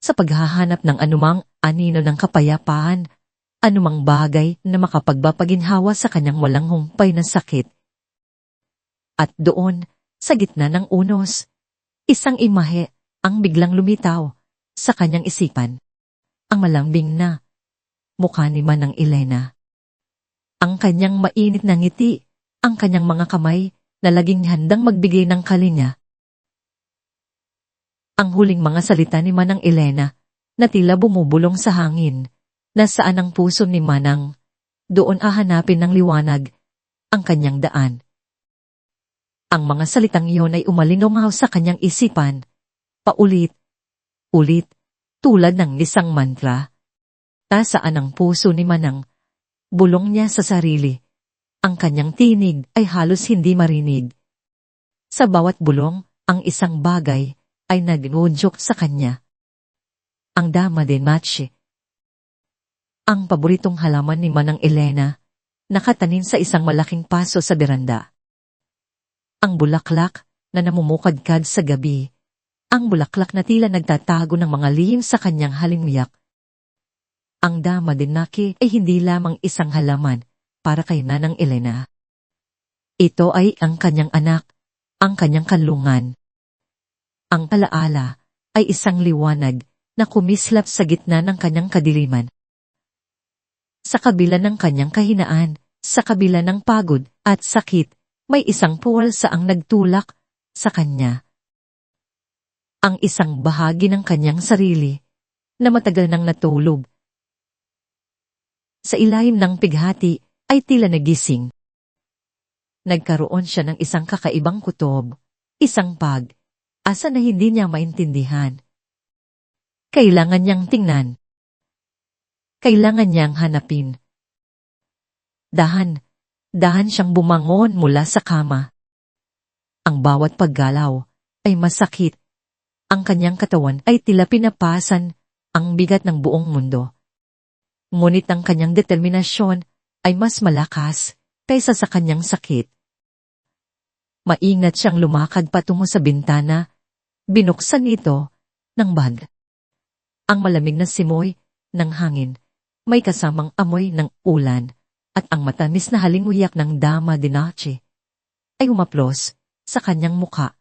sa paghahanap ng anumang anino ng kapayapaan, anumang bagay na makapagpapaginhawa sa kanyang walang humpay na sakit. At doon, sa gitna ng unos, isang imahe ang biglang lumitaw sa kanyang isipan. Ang malambing na mukha ni Manang Elena. Ang kanyang mainit na ngiti, ang kanyang mga kamay na laging handang magbigay ng kalinga. Ang huling mga salita ni Manang Elena na tila bumubulong sa hangin, nasaan ang puso ni Manang, doon hahanapin ng liwanag ang kanyang daan. Ang mga salitang iyon ay umalingaw sa kanyang isipan, paulit-ulit, tulad ng isang mantra. Nasaan ang puso ni Manang, bulong niya sa sarili. Ang kanyang tinig ay halos hindi marinig. Sa bawat bulong, ang isang bagay ay nag-udyok sa kanya. Ang dama de mache. Ang paboritong halaman ni Manang Elena, nakatanim sa isang malaking paso sa beranda. Ang bulaklak na namumukadkad sa gabi, ang bulaklak na tila nagtatago ng mga lihim sa kanyang halimuyak. Ang dama de naki ay hindi lamang isang halaman para kay Manang Elena. Ito ay ang kanyang anak, ang kanyang kanlungan. Ang alaala ay isang liwanag na kumislap sa gitna ng kanyang kadiliman. Sa kabila ng kanyang kahinaan, sa kabila ng pagod at sakit, may isang puwal saang nagtulak sa kanya. Ang isang bahagi ng kanyang sarili na matagal nang natulog. Sa ilalim ng pighati ay tila nagising. Nagkaroon siya ng isang kakaibang kutob, isang asa na hindi niya maintindihan. Kailangan niyang tingnan. Kailangan niyang hanapin. Dahan siyang bumangon mula sa kama. Ang bawat paggalaw ay masakit. Ang kanyang katawan ay tila pinapasan ang bigat ng buong mundo. Ngunit ang kanyang determinasyon ay mas malakas kaysa sa kanyang sakit. Maingat siyang lumakad patungo sa bintana, binuksan ito ng bag. Ang malamig na simoy ng hangin may kasamang amoy ng ulan at ang matamis na halinguyak ng Dama de Noche ay humaplos sa kanyang muka.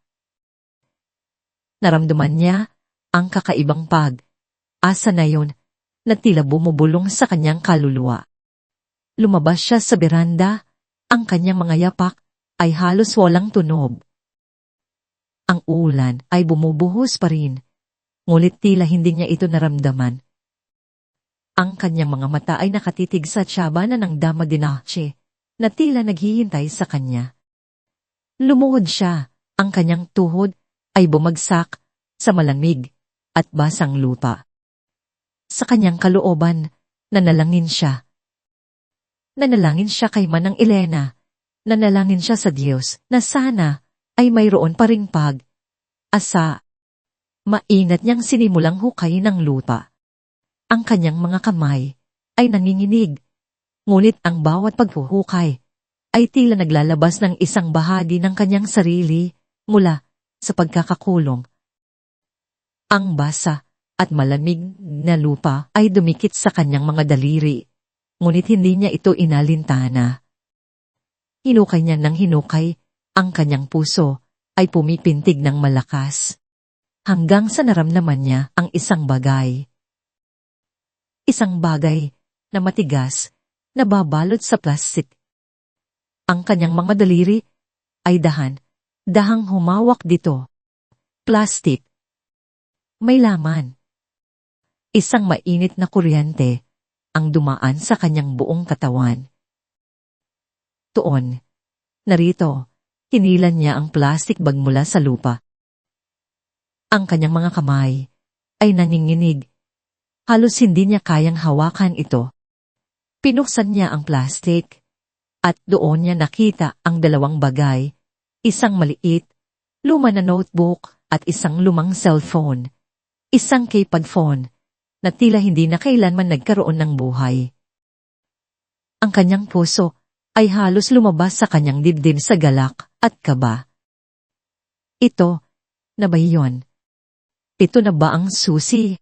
Naramdaman niya ang kakaibang pag-asa na yun na tila bumubulong sa kanyang kaluluwa. Lumabas siya sa beranda, ang kanyang mga yapak ay halos walang tunog. Ang ulan ay bumubuhos pa rin, ngulit tila hindi niya ito naramdaman. Ang kanyang mga mata ay nakatitig sa tsabanan ng Dama de Noche na tila naghihintay sa kanya. Lumuhod siya, ang kanyang tuhod ay bumagsak sa malamig at basang lupa. Sa kanyang kalooban, nanalangin siya. Nanalangin siya kay Manang Elena, nanalangin siya sa Diyos na sana ay mayroon pa ring pag-asa. Mainat niyang sinimulang hukay ng lupa. Ang kanyang mga kamay ay nanginginig, ngunit ang bawat paghuhukay ay tila naglalabas ng isang bahagi ng kanyang sarili mula sa pagkakakulong. Ang basa at malamig na lupa ay dumikit sa kanyang mga daliri, ngunit hindi niya ito inalintana. Hinukay niya ng hinukay, ang kanyang puso ay pumipintig ng malakas. Hanggang sa naramdaman niya ang isang bagay. Isang bagay na matigas na babalot sa plastik. Ang kanyang mga daliri ay dahang humawak dito. Plastik. May laman. Isang mainit na kuryente ang dumaan sa kanyang buong katawan. Tuon, narito, hinilan niya ang plastic bag mula sa lupa. Ang kanyang mga kamay ay nanginginig. Halos hindi niya kayang hawakan ito. Pinuksan niya ang plastic at doon niya nakita ang dalawang bagay, isang maliit, luma na notebook at isang lumang cellphone, isang keypad phone na tila hindi na kailanman nagkaroon ng buhay. Ang kanyang puso ay halos lumabas sa kanyang dibdib sa galak at kaba. Ito na ba yun? Ito na ba ang susi?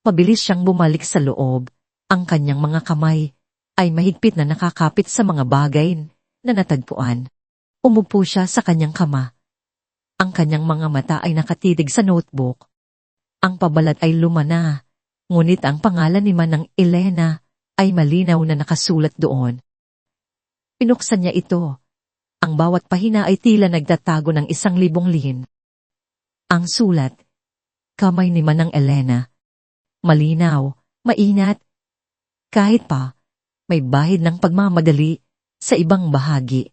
Mabilis siyang bumalik sa loob. Ang kanyang mga kamay ay mahigpit na nakakapit sa mga bagay na natagpuan. Umupo siya sa kanyang kama. Ang kanyang mga mata ay nakatitig sa notebook. Ang pabalat ay lumana, ngunit ang pangalan ni Manang Elena ay malinaw na nakasulat doon. Pinuksan niya ito. Ang bawat pahina ay tila nagtatago ng 1,000 lihim. Ang sulat, kamay ni Manang Elena. Malinaw, mainat. Kahit pa, may bahid ng pagmamadali sa ibang bahagi.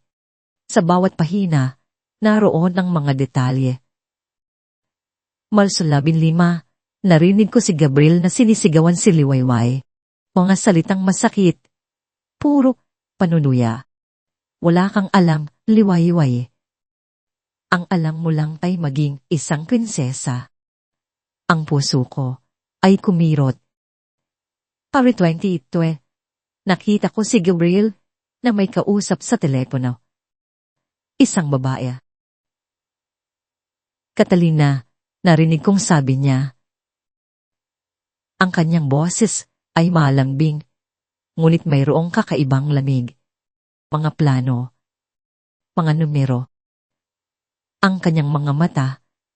Sa bawat pahina, naroon ang mga detalye. Marso 15, narinig ko si Gabriel na sinisigawan si Liwayway. Mga salitang masakit. Puro panunuya. Wala kang alam, Liwayway. Ang alam mo lang ay maging isang prinsesa. Ang puso ko ay kumirot. Pari 22, nakita ko si Gabriel na may kausap sa telepono. Isang babae. Catalina, narinig kong sabi niya. Ang kanyang boses ay malambing, ngunit mayroong kakaibang lamig. Mga plano, mga numero. Ang kanyang mga mata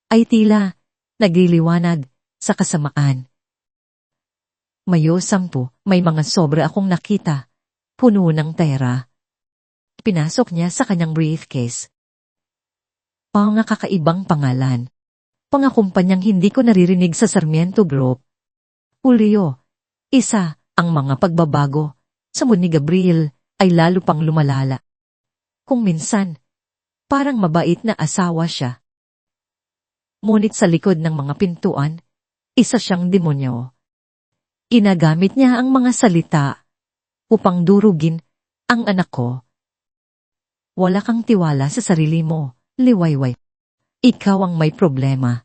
ay tila nagliliwanag sa kasamaan. Mayo 10, may mga sobra akong nakita, puno ng pera. Pinasok niya sa kanyang briefcase. Mga kakaibang pangalan. Pangakumpanyang hindi ko naririnig sa Sarmiento Group. Julio, isa, ang mga pagbabago sa mood ni Gabriel ay lalo pang lumalala. Kung minsan, parang mabait na asawa siya. Ngunit sa likod ng mga pintuan, isa siyang demonyo. Ginagamit niya ang mga salita upang durugin ang anak ko. Wala kang tiwala sa sarili mo, Liwayway. Ikaw ang may problema.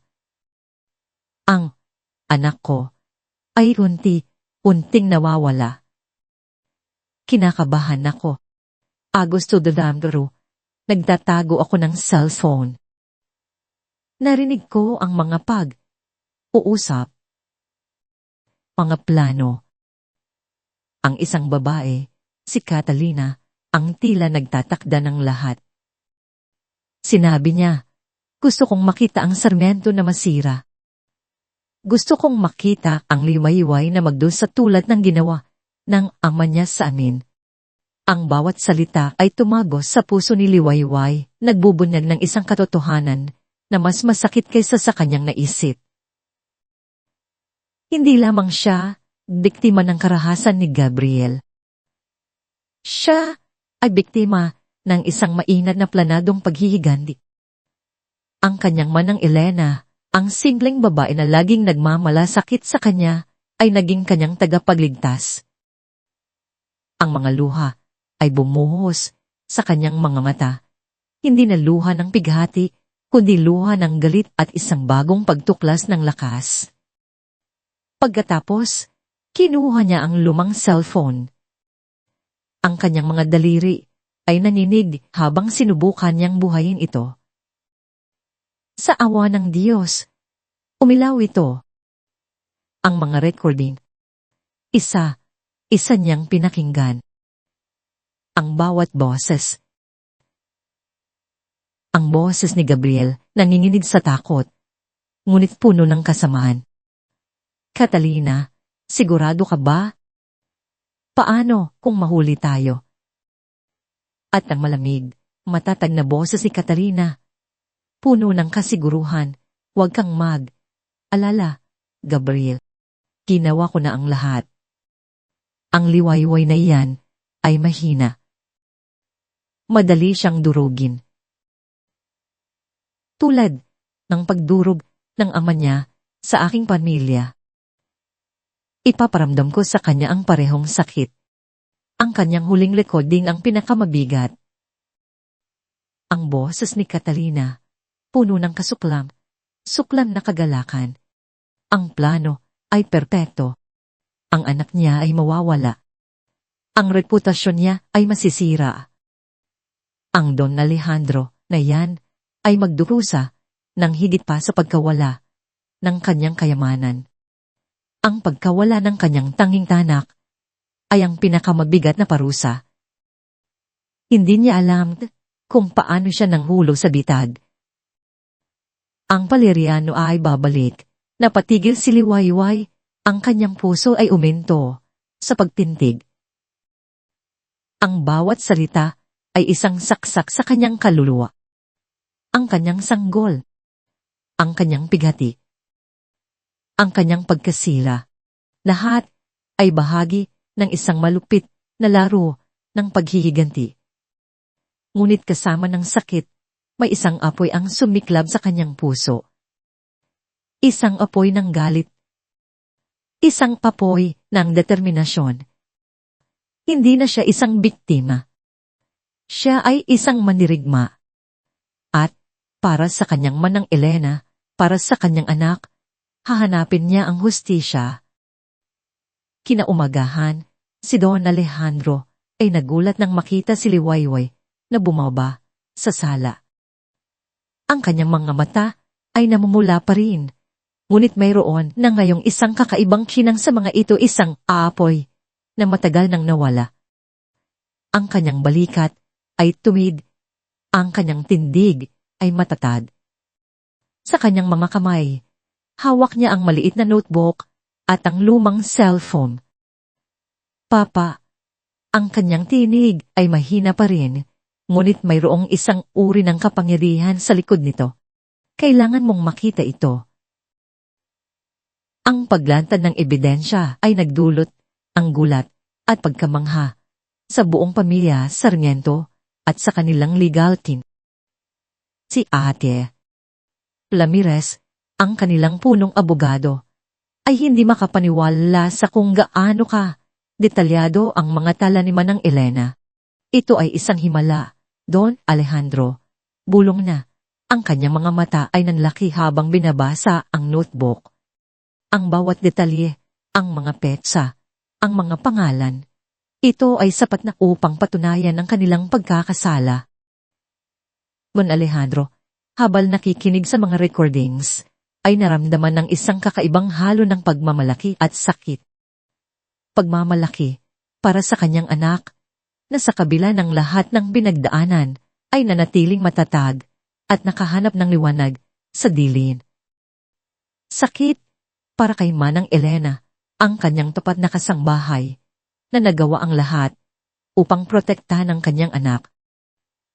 Ang anak ko ay unting nawawala. Kinakabahan ako. Agosto de Damdoro, nagtatago ako ng cellphone. Narinig ko ang mga uusap. Mga plano. Ang isang babae, si Catalina, ang tila nagtatakda ng lahat. Sinabi niya, gusto kong makita ang sarmiento na masira. Gusto kong makita ang liwayway na magdusa tulad ng ginawa ng ama niya sa amin. Ang bawat salita ay tumagos sa puso ni Liwayway, nagbubunyag ng isang katotohanan na mas masakit kaysa sa kanyang naisip. Hindi lamang siya biktima ng karahasan ni Gabriel. Siya ay biktima ng isang mainad na planadong paghihiganti. Ang kanyang manang Elena, ang simpleng babae na laging nagmamalasakit sa kanya, ay naging kanyang tagapagligtas. Ang mga luha ay bumuhos sa kanyang mga mata, hindi na luha ng pighati, kundi luha ng galit at isang bagong pagtuklas ng lakas. Pagkatapos, kinuha niya ang lumang cellphone. Ang kanyang mga daliri ay naninig habang sinubukan niyang buhayin ito. Sa awa ng Diyos, umilaw ito. Ang mga recording, isa niyang pinakinggan. Ang bawat boses. Ang boses ni Gabriel nanginginig sa takot, ngunit puno ng kasamaan. Catalina, sigurado ka ba? Paano kung mahuli tayo? At ang malamig, matatag na boses ni Catalina, puno ng kasiguruhan, huwag kang alala, Gabriel. Ginawa ko na ang lahat. Ang liwayway na iyan ay mahina. Madali siyang durugin. Tulad ng pagdurog ng ama niya sa aking pamilya. Ipaparamdam ko sa kanya ang parehong sakit. Ang kanyang huling recording ang pinakamabigat. Ang boses ni Catalina, puno ng kasuklam na kagalakan. Ang plano ay perpekto. Ang anak niya ay mawawala. Ang reputasyon niya ay masisira. Ang Don Alejandro na yan ay magdurusa ng higit pa sa pagkawala ng kanyang kayamanan. Ang pagkawala ng kanyang tanging tanak ay ang pinakamabigat na parusa. Hindi niya alam kung paano siya nanghulo sa bitag. Ang Paleriano ay babalik. Napatigil si Liwayway, ang kanyang puso ay uminto sa pagtintig. Ang bawat salita ay isang saksak sa kanyang kaluluwa. Ang kanyang sanggol, ang kanyang pighati, ang kanyang pagkasira. Lahat ay bahagi ng isang malupit na laro ng paghihiganti. Ngunit kasama ng sakit, may isang apoy ang sumiklab sa kanyang puso. Isang apoy ng galit. Isang apoy ng determinasyon. Hindi na siya isang biktima. Siya ay isang mandirigma. At, para sa kanyang manang Elena, para sa kanyang anak, hahanapin niya ang hustisya. Kinaumagahan, si Don Alejandro ay nagulat nang makita si Liwayway na bumaba sa sala. Ang kanyang mga mata ay namumula pa rin, ngunit mayroon na ngayong isang kakaibang kinang sa mga ito, isang aapoy na matagal nang nawala. Ang kanyang balikat ay tumid, ang kanyang tindig ay matatag. Sa kanyang mga kamay, hawak niya ang maliit na notebook at ang lumang cellphone. Papa, ang kanyang tinig ay mahina pa rin, ngunit mayroong isang uri ng kapangyarihan sa likod nito. Kailangan mong makita ito. Ang paglantad ng ebidensya ay nagdulot ang gulat at pagkamangha sa buong pamilya Sarmiento at sa kanilang legal team. Si Ate Ramirez, ang kanilang punong abogado, ay hindi makapaniwala sa kung gaano detalyado ang mga talaniman ng Elena. Ito ay isang himala, Don Alejandro. Bulong na, ang kanyang mga mata ay nanlaki habang binabasa ang notebook. Ang bawat detalye, ang mga petsa, ang mga pangalan, ito ay sapat na upang patunayan ang kanilang pagkakasala. Don Alejandro, habang nakikinig sa mga recordings, ay naramdaman ng isang kakaibang halo ng pagmamalaki at sakit. Pagmamalaki, para sa kanyang anak, na sa kabila ng lahat ng binagdaanan ay nanatiling matatag at nakahanap ng liwanag sa dilim. Sakit para kay Manang Elena, ang kanyang tapat na kasangbahay, na nagawa ang lahat upang protektahan ang kanyang anak.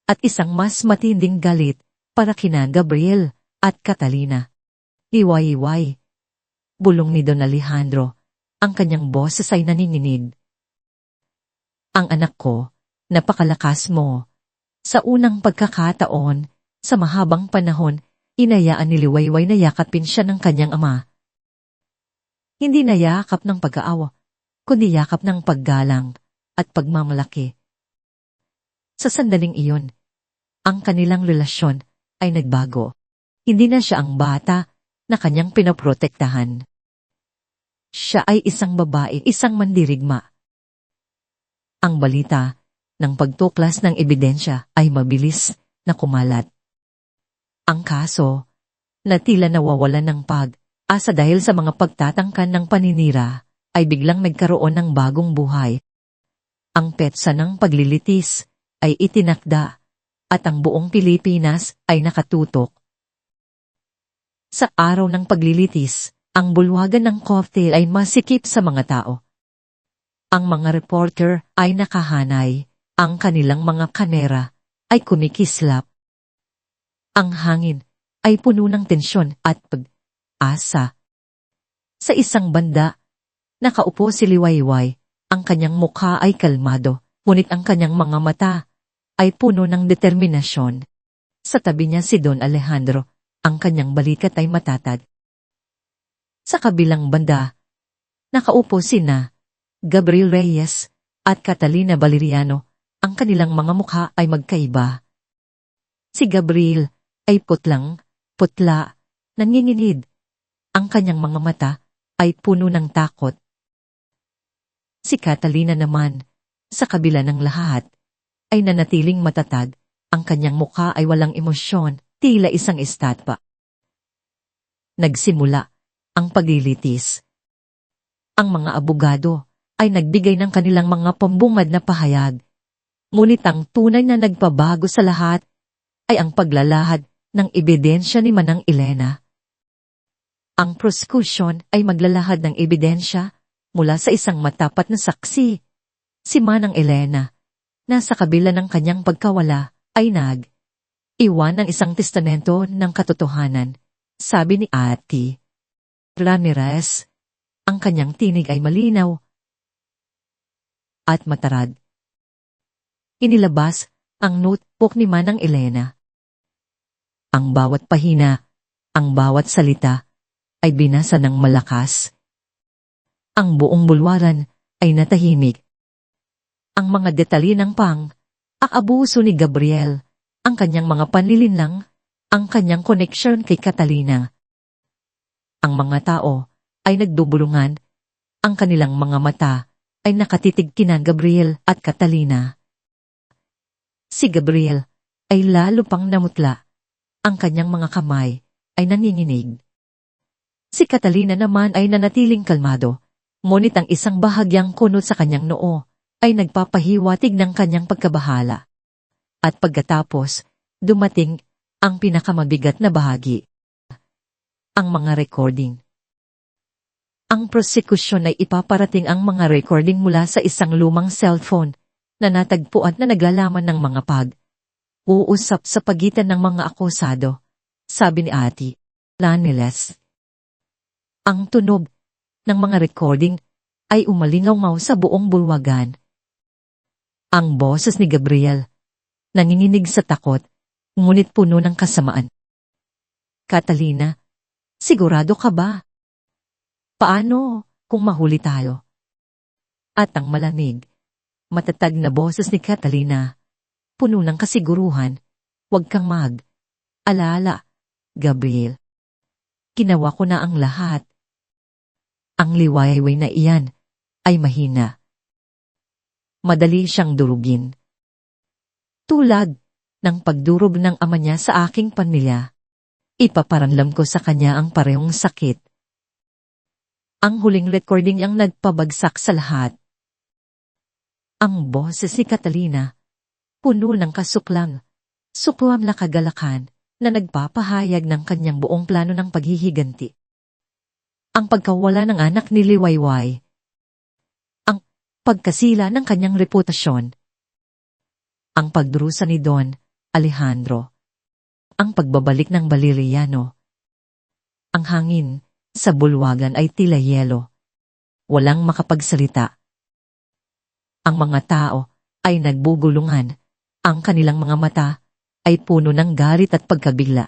At isang mas matinding galit para kina Gabriel at Catalina. Liway-iway. Bulong ni Don Alejandro, ang kanyang boses ay naninginig. Ang anak ko, napakalakas mo. Sa unang pagkakataon, sa mahabang panahon, inayaan ni Liwayway na yakapin siya ng kanyang ama. Hindi na yakap ng pag-aawa, kundi yakap ng paggalang at pagmamalaki. Sa sandaling iyon, ang kanilang relasyon ay nagbago. Hindi na siya ang bata na kanyang pinoprotektahan. Siya ay isang babae, isang mandirigma. Ang balita ng pagtuklas ng ebidensya ay mabilis na kumalat. Ang kaso, na tila nawawalan ng pag-asa dahil sa mga pagtatangkan ng paninira, ay biglang nagkaroon ng bagong buhay. Ang petsa ng paglilitis ay itinakda at ang buong Pilipinas ay nakatutok. Sa araw ng paglilitis, ang bulwagan ng cocktail ay masikip sa mga tao. Ang mga reporter ay nakahanay, ang kanilang mga kamera ay kumikislap. Ang hangin ay puno ng tensyon at pag-asa. Sa isang banda, nakaupo si Liwayway, ang kanyang mukha ay kalmado, ngunit ang kanyang mga mata ay puno ng determinasyon. Sa tabi niya si Don Alejandro, ang kanyang balikat ay matatag. Sa kabilang banda, nakaupo sina Gabriel Reyes at Catalina Valeriano, ang kanilang mga mukha ay magkaiba. Si Gabriel ay putla, nanginginid. Ang kanyang mga mata ay puno ng takot. Si Catalina naman, sa kabila ng lahat, ay nanatiling matatag. Ang kanyang mukha ay walang emosyon, tila isang estatwa. Nagsimula ang paglilitis. Ang mga abogado ay nagbigay ng kanilang mga pambungad na pahayag. Ngunit ang tunay na nagpabago sa lahat ay ang paglalahad ng ebidensya ni Manang Elena. Ang prosecution ay maglalahad ng ebidensya mula sa isang matapat na saksi. Si Manang Elena, na sa kabila ng kanyang pagkawala, ay iwan ng isang testamento ng katotohanan. Sabi ni Ate Ramirez, ang kanyang tinig ay malinaw at matarad. Inilabas ang notebook ni Manang Elena. Ang bawat pahina, ang bawat salita, ay binasa ng malakas. Ang buong bulwaran ay natahimik. Ang mga detalye ng pang-aabuso ni Gabriel, ang kanyang mga panlilinlang, ang kanyang koneksyon kay Catalina. Ang mga tao ay nagdubulungan, ang kanilang mga mata ay nakatitig kina Gabriel at Catalina. Si Gabriel ay lalo pang namutla. Ang kanyang mga kamay ay nanginginig. Si Catalina naman ay nanatiling kalmado, ngunit ang isang bahagyang kunot sa kanyang noo ay nagpapahiwatig ng kanyang pagkabahala. At pagkatapos, dumating ang pinakamabigat na bahagi. Ang mga recording. Ang prosekusyon ay ipaparating ang mga recording mula sa isang lumang cellphone na natagpuan na naglalaman ng mga uusap sa pagitan ng mga akusado, sabi ni Ate Laniles. Ang tunog ng mga recording ay umalingaw sa buong bulwagan. Ang boses ni Gabriel, nanginginig sa takot, ngunit puno ng kasamaan. Catalina, sigurado ka ba? Paano kung mahuli tayo? At ang malamig, matatag na boses ni Catalina, puno ng kasiguruhan, huwag kang alala, Gabriel. Ginawa ko na ang lahat. Ang liwayway na iyan ay mahina. Madali siyang durugin. Tulad ng pagdurog ng ama niya sa aking pamilya, ipaparanlam ko sa kanya ang parehong sakit. Ang huling recording ang nagpabagsak sa lahat. Ang boses ni Catalina, puno ng suklam na kagalakan na nagpapahayag ng kanyang buong plano ng paghihiganti. Ang pagkawala ng anak ni Liwayway, ang pagkasila ng kanyang reputasyon, ang pagdurusa ni Don Alejandro, ang pagbabalik ng Valeriano. Ang hangin sa bulwagan ay tila yelo. Walang makapagsalita. Ang mga tao ay nagbugulungan. Ang kanilang mga mata ay puno ng galit at pagkabigla.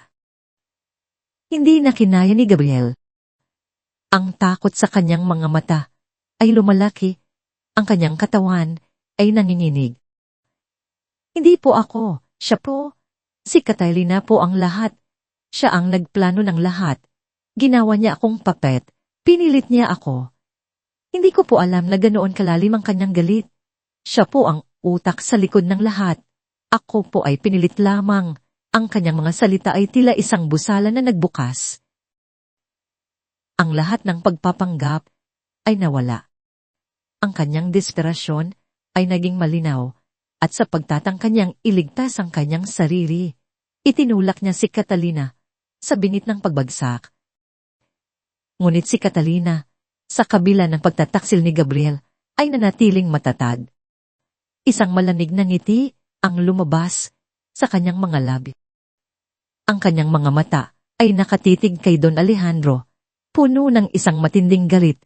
Hindi na kinaya ni Gabriel. Ang takot sa kanyang mga mata ay lumalaki. Ang kanyang katawan ay nanginginig. Hindi po ako, siya po. Si Catalina po ang lahat. Siya ang nagplano ng lahat. Ginawa niya akong papet. Pinilit niya ako. Hindi ko po alam na ganoon kalalim ang kanyang galit. Siya po ang utak sa likod ng lahat. Ako po ay pinilit lamang. Ang kanyang mga salita ay tila isang busala na nagbukas. Ang lahat ng pagpapanggap ay nawala. Ang kanyang desperasyon ay naging malinaw at sa pagtatangka niyang iligtas ang kanyang sarili, itinulak niya si Catalina sa bingit ng pagbagsak. Ngunit si Catalina, sa kabila ng pagtataksil ni Gabriel, ay nanatiling matatag. Isang malanig na ngiti ang lumabas sa kanyang mga labi. Ang kanyang mga mata ay nakatitig kay Don Alejandro, puno ng isang matinding galit,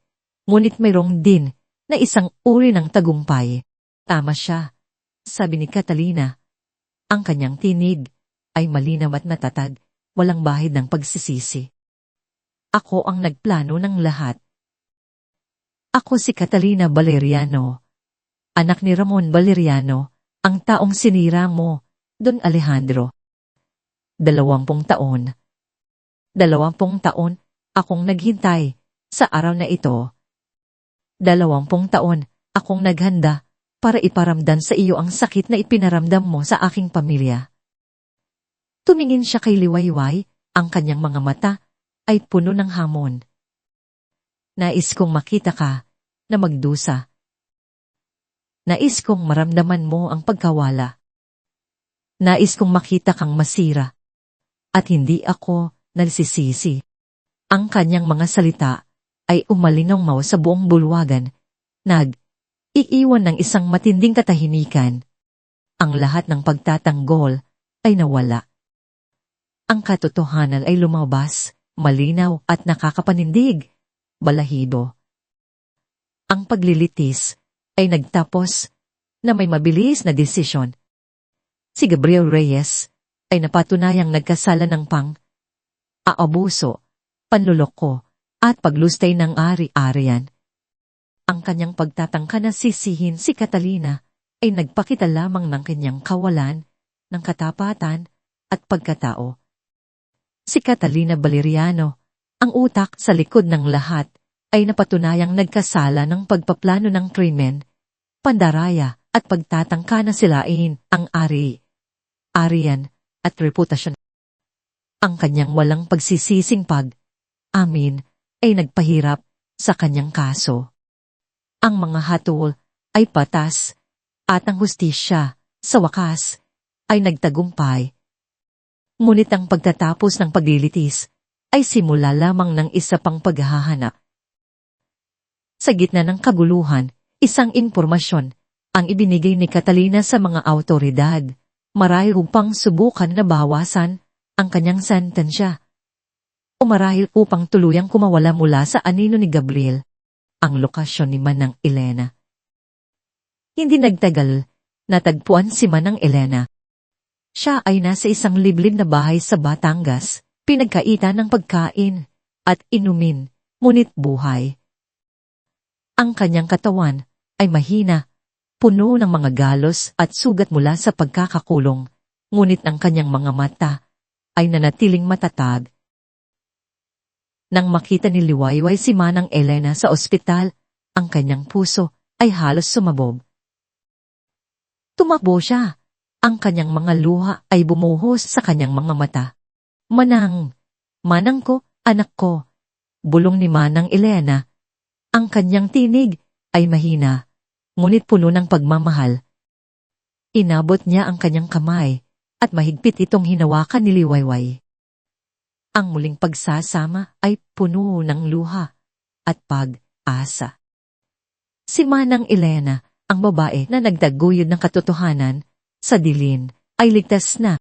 ngunit mayroong din na isang uri ng tagumpay. Tama siya, sabi ni Catalina. Ang kanyang tinig ay malinaw at natatag, walang bahid ng pagsisisi. Ako ang nagplano ng lahat. Ako si Catalina Valeriano, anak ni Ramon Valeriano, ang taong sinira mo, Don Alejandro. 20 taon. 20 taon akong naghintay sa araw na ito. 20 taon akong naghanda para iparamdam sa iyo ang sakit na ipinaramdam mo sa aking pamilya. Tumingin siya kay Liwayway, ang kanyang mga mata ay puno ng hamon. Nais kong makita ka na magdusa. Nais kong maramdaman mo ang pagkawala. Nais kong makita kang masira. At hindi ako nagsisisi. Ang kanyang mga salita ay umalinaw sa buong bulwagan. Iiwan ng isang matinding katahimikan. Ang lahat ng pagtatanggol ay nawala. Ang katotohanan ay lumabas, malinaw at nakakapanindig, balahibo. Ang paglilitis ay nagtapos na may mabilis na desisyon. Si Gabriel Reyes ay napatunayang nagkasala ng aabuso, panluloko, at paglustay ng ari-arian. Ang kanyang pagtatangka na sisihin si Catalina ay nagpakita lamang ng kanyang kawalan, ng katapatan, at pagkatao. Si Catalina Valeriano, ang utak sa likod ng lahat, ay napatunayang nagkasala ng pagpaplano ng krimen, pandaraya, at pagtatangka na silain ang arian, at reputasyon. Ang kanyang walang pagsisising amin, ay nagpahirap sa kanyang kaso. Ang mga hatol ay patas, at ang hustisya, sa wakas, ay nagtagumpay. Ngunit ang pagtatapos ng paglilitis ay simula lamang ng isa pang paghahanap. Sa gitna ng kaguluhan, isang impormasyon ang ibinigay ni Catalina sa mga awtoridad, marahil upang subukan na bawasan ang kanyang sentensya. O marahil upang tuluyang kumawala mula sa anino ni Gabriel, ang lokasyon ni Manang Elena. Hindi nagtagal, natagpuan si Manang Elena. Siya ay nasa isang liblib na bahay sa Batangas, pinagkaitan ng pagkain at inumin, ngunit buhay. Ang kanyang katawan ay mahina, puno ng mga galos at sugat mula sa pagkakakulong, ngunit ang kanyang mga mata ay nanatiling matatag. Nang makita ni Liwayway si Manang Elena sa ospital, ang kanyang puso ay halos sumabog. Tumakbo siya. Ang kanyang mga luha ay bumuhos sa kanyang mga mata. Manang ko, anak ko, bulong ni Manang Elena. Ang kanyang tinig ay mahina, ngunit puno ng pagmamahal. Inabot niya ang kanyang kamay at mahigpit itong hinawakan ni Liwayway. Ang muling pagsasama ay puno ng luha at pag-asa. Si Manang Elena, ang babae na nagtaguyod ng katotohanan sa dilim, ay ligtas na.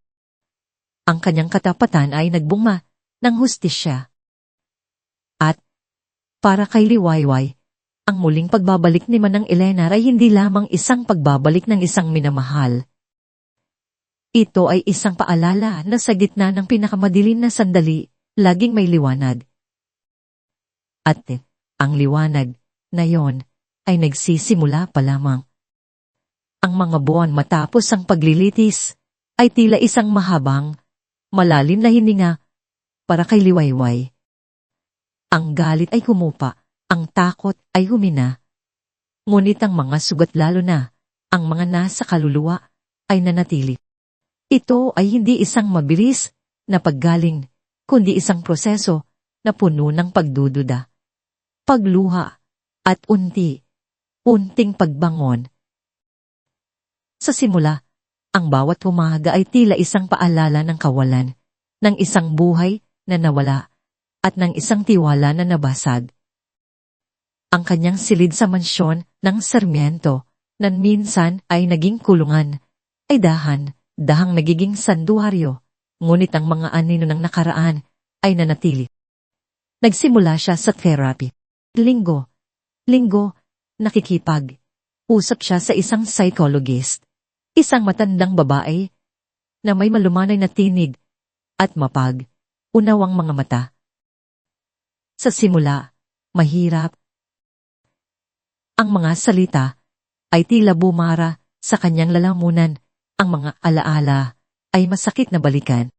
Ang kanyang katapatan ay nagbunga ng hustisya. At para kay Liwayway, ang muling pagbabalik ni Manang Elena ay hindi lamang isang pagbabalik ng isang minamahal. Ito ay isang paalala na sa gitna ng pinakamadilim na sandali, laging may liwanag. At ang liwanag na yon ay nagsisimula pa lamang. Ang mga buwan matapos ang paglilitis ay tila isang mahabang, malalim na hininga para kay Liwayway. Ang galit ay humupa, ang takot ay humina. Ngunit ang mga sugat lalo na, ang mga nasa kaluluwa, ay nanatili. Ito ay hindi isang mabilis na paggaling, kundi isang proseso na puno ng pagdududa, pagluha, at unting pagbangon. Sa simula, ang bawat umaga ay tila isang paalala ng kawalan, ng isang buhay na nawala, at ng isang tiwala na nabasag. Ang kanyang silid sa mansyon ng Sarmiento, na minsan ay naging kulungan, ay dahang nagiging santuaryo, ngunit ang mga anino ng nakaraan ay nanatili. Nagsimula siya sa therapy. Linggo, nakikipag-usap siya sa isang psychologist, isang matandang babae na may malumanay na tinig at mapag-unawang mga mata. Sa simula, mahirap. Ang mga salita ay tila bumara sa kanyang lalamunan, ang mga alaala ay masakit na balikan.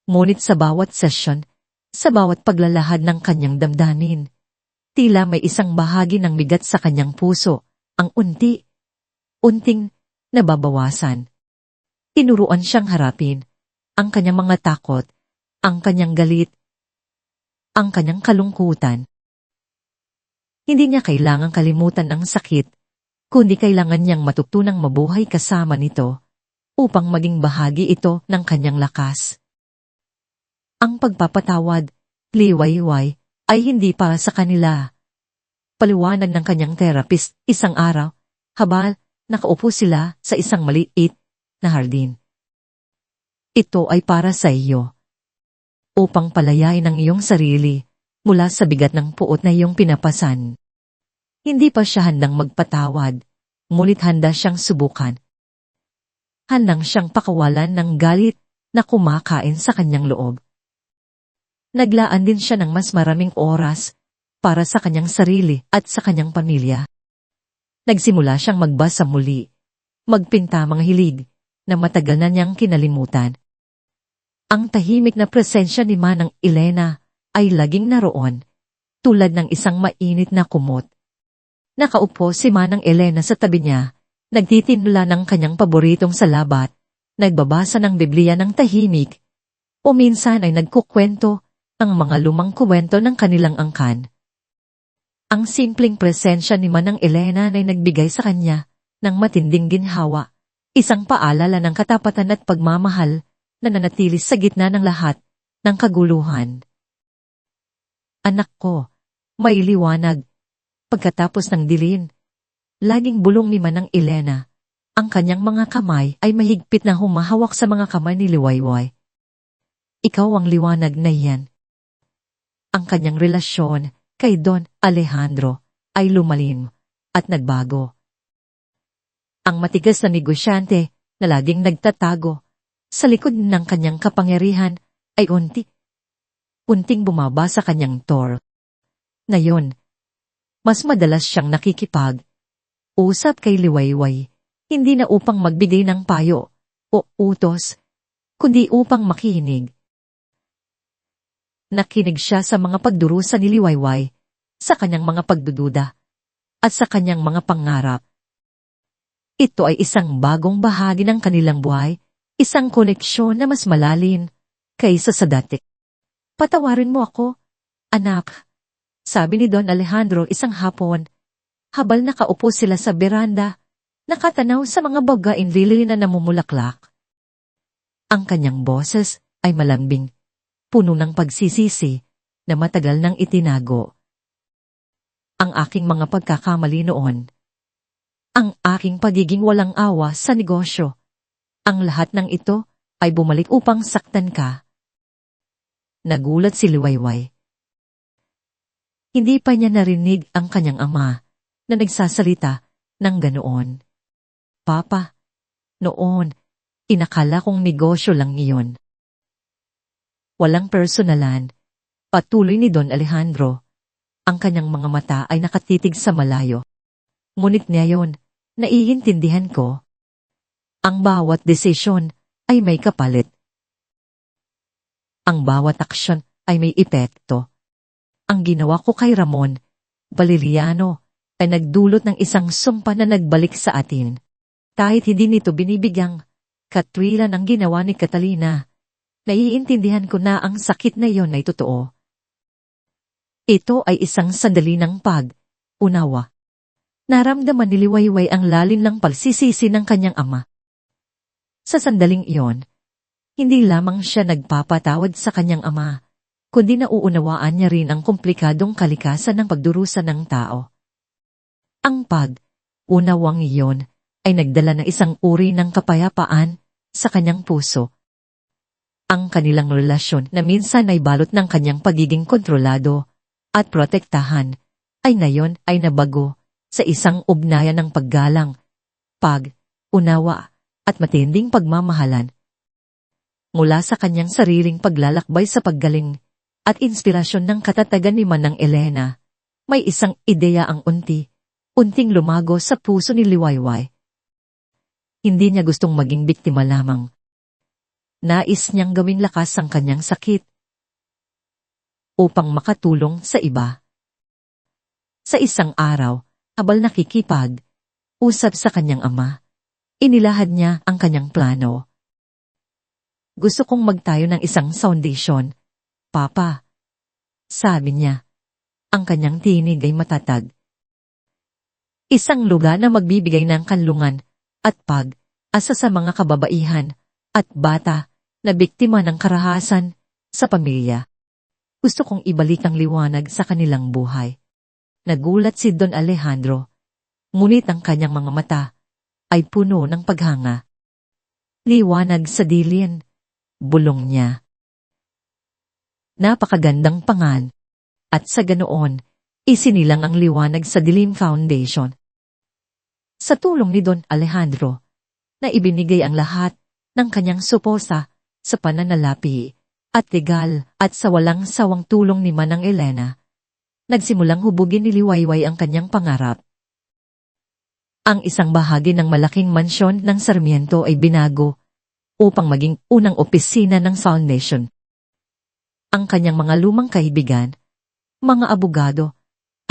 Ngunit sa bawat sesyon, sa bawat paglalahad ng kanyang damdamin, tila may isang bahagi ng bigat sa kanyang puso, ang unting nababawasan. Tinuruan siyang harapin ang kanyang mga takot, ang kanyang galit, ang kanyang kalungkutan. Hindi niya kailangang kalimutan ang sakit, kundi kailangan niyang matutunang mabuhay kasama nito upang maging bahagi ito ng kanyang lakas. Ang pagpapatawad, Liwayway, ay hindi para sa kanila. Paliwanag ng kanyang therapist isang araw, habang nakaupo sila sa isang maliit na hardin. Ito ay para sa iyo, upang palayain ang iyong sarili mula sa bigat ng puot na iyong pinapasan. Hindi pa siya handang magpatawad, ngunit handa siyang subukan. Handang siyang pakawalan ng galit na kumakain sa kanyang loob. Naglaan din siya ng mas maraming oras para sa kanyang sarili at sa kanyang pamilya. Nagsimula siyang magbasa muli, magpinta mga hilig na matagal na niyang kinalimutan. Ang tahimik na presensya ni Manang Elena ay laging naroon, tulad ng isang mainit na kumot. Nakaupo si Manang Elena sa tabi niya, nagtitinula ng kanyang paboritong salabat, nagbabasa ng Biblia ng tahimik, o minsan ay nagkukwento ang mga lumang kuwento ng kanilang angkan. Ang simpleng presensya ni Manang Elena ay nagbigay sa kanya ng matinding ginhawa, isang paalala ng katapatan at pagmamahal na nanatili sa gitna ng lahat ng kaguluhan. Anak ko, may liwanag. Pagkatapos ng dilim, laging bulong ni Manang Elena, ang kanyang mga kamay ay mahigpit na humahawak sa mga kamay ni Liwayway. Ikaw ang liwanag na iyan. Ang kanyang relasyon kay Don Alejandro ay lumalim at nagbago. Ang matigas na negosyante na laging nagtatago sa likod ng kanyang kapangyarihan ay unting bumaba sa kanyang tor. Ngayon, mas madalas siyang nakikipag-usap kay Liwayway, hindi na upang magbigay ng payo o utos, kundi upang makinig. Nakinig siya sa mga pagdurusa ni Liwayway, sa kanyang mga pagdududa, at sa kanyang mga pangarap. Ito ay isang bagong bahagi ng kanilang buhay, isang koneksyon na mas malalim kaysa sa dati. Patawarin mo ako, anak, sabi ni Don Alejandro isang hapon, Habal nakaupo sila sa beranda, nakatanaw sa mga bagaing lili na namumulaklak. Ang kanyang boses ay malambing, puno ng pagsisisi na matagal nang itinago. Ang aking mga pagkakamali noon. Ang aking pagiging walang awa sa negosyo. Ang lahat ng ito ay bumalik upang saktan ka. Nagulat si Liwayway. Hindi pa niya narinig ang kanyang ama na nagsasalita ng ganoon. Papa, noon, inakala kong negosyo lang iyon. Walang personalan, patuloy ni Don Alejandro. Ang kanyang mga mata ay nakatitig sa malayo. Ngunit ngayon, naiintindihan ko. Ang bawat desisyon ay may kapalit. Ang bawat aksyon ay may epekto. Ang ginawa ko kay Ramon Valeriano ay nagdulot ng isang sumpa na nagbalik sa atin. Kahit hindi nito binibigyang katwiran ang ginawa ni Catalina, naiintindihan ko na ang sakit na iyon ay totoo. Ito ay isang sandali ng pag-unawa. Naramdaman ni Liwayway ang lalim ng pagsisisi ng kanyang ama. Sa sandaling iyon, hindi lamang siya nagpapatawad sa kanyang ama, kundi nauunawaan niya rin ang komplikadong kalikasan ng pagdurusa ng tao. Ang pag-unawang iyon ay nagdala ng isang uri ng kapayapaan sa kanyang puso. Ang kanilang relasyon na minsan ay balot ng kanyang pagiging kontrolado at protektahan, ay ngayon ay nabago sa isang ugnayan ng paggalang, pag-unawa at matinding pagmamahalan. Mula sa kanyang sariling paglalakbay sa paggaling at inspirasyon ng katatagan ni Manang Elena, may isang ideya ang unting lumago sa puso ni Liwayway. Hindi niya gustong maging biktima lamang. Nais niyang gawing lakas ang kanyang sakit upang makatulong sa iba. Sa isang araw, habang nakikipag-usap sa kanyang ama, inilahad niya ang kanyang plano. Gusto kong magtayo ng isang foundation, Papa. Sabi niya, ang kanyang tinig ay matatag. Isang lugar na magbibigay ng kanlungan at pag-asa sa mga kababaihan at bata na biktima ng karahasan sa pamilya. Gusto kong ibalik ang liwanag sa kanilang buhay. Nagulat si Don Alejandro, ngunit ang kanyang mga mata ay puno ng paghanga. Liwanag sa dilin, bulong niya. Napakagandang pangan, at sa ganoon, isinilang ang liwanag sa Dilim Foundation. Sa tulong ni Don Alejandro, na ibinigay ang lahat ng kanyang suporta sa pananalapi at legal at sa walang sawang tulong ni Manang Elena, nagsimulang hubugin ni Liwayway ang kanyang pangarap. Ang isang bahagi ng malaking mansyon ng Sarmiento ay binago upang maging unang opisina ng foundation. Ang kanyang mga lumang kaibigan, mga abogado,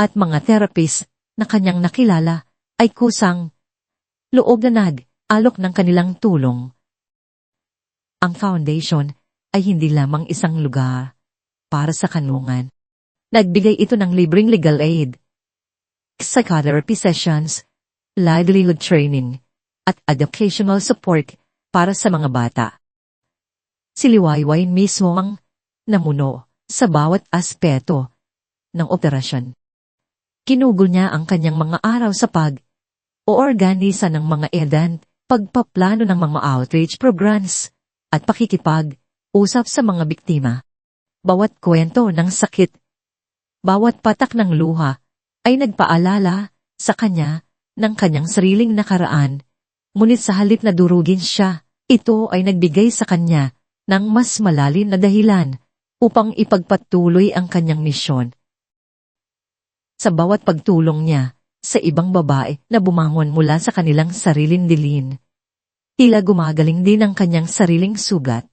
at mga therapist na kanyang nakilala ay kusang loob na nag-alok ng kanilang tulong. Ang foundation ay hindi lamang isang lugar para sa kanlungan. Nagbigay ito ng libreng legal aid, psychotherapy sessions, livelihood training, at educational support para sa mga bata. Si Liwayway mismo ang namuno sa bawat aspeto ng operasyon. Kinugol niya ang kanyang mga araw sa pag-oorganisa ng mga event, pagpaplano ng mga outreach programs, at pakikipag-usap sa mga biktima. Bawat kwento ng sakit, bawat patak ng luha, ay nagpaalala sa kanya ng kanyang sariling nakaraan, ngunit sa halip na durugin siya, ito ay nagbigay sa kanya ng mas malalim na dahilan upang ipagpatuloy ang kanyang misyon. Sa bawat pagtulong niya sa ibang babae na bumangon mula sa kanilang sariling dilin, tila gumagaling din ang kanyang sariling sugat.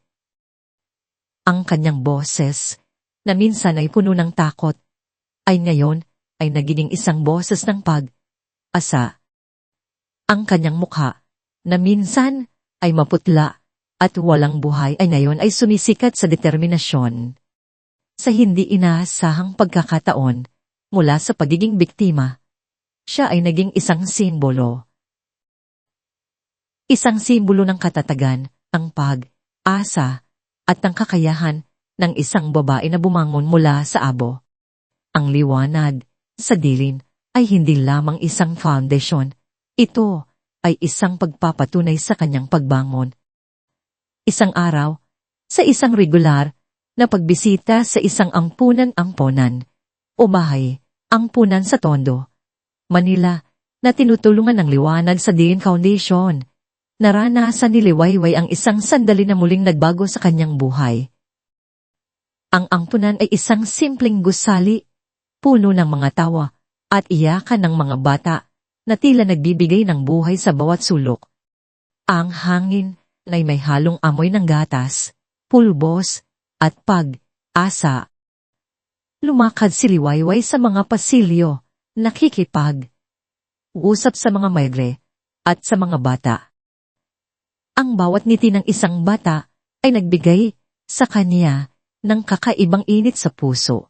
Ang kanyang boses, na minsan ay puno ng takot, ay ngayon ay nagiging isang boses ng pag-asa. Ang kanyang mukha, na minsan ay maputla at walang buhay, ay ngayon ay sumisikat sa determinasyon. Sa hindi inaasahang pagkakataon, mula sa pagiging biktima, siya ay naging isang simbolo. Isang simbolo ng katatagan, ang pag-asa, at ng kakayahan ng isang babae na bumangon mula sa abo. Ang liwanag sa dilim ay hindi lamang isang foundation. Ito ay isang pagpapatunay sa kanyang pagbangon. Isang araw, sa isang regular na pagbisita sa isang ampunan o bahay, ampunan sa Tondo, Manila, na tinutulungan ng liwanag sa Diin Foundation, naranasan ni Liwayway ang isang sandali na muling nagbago sa kanyang buhay. Ang ampunan ay isang simpleng gusali, puno ng mga tawa at iyakan ng mga bata na tila nagbibigay ng buhay sa bawat sulok. Ang hangin ay may halong amoy ng gatas, pulbos, at pag-asa. Lumakad si Liwayway sa mga pasilyo, nakikipag-usap sa mga maigre at sa mga bata. Ang bawat ngiti ng isang bata ay nagbigay sa kanya ng kakaibang init sa puso.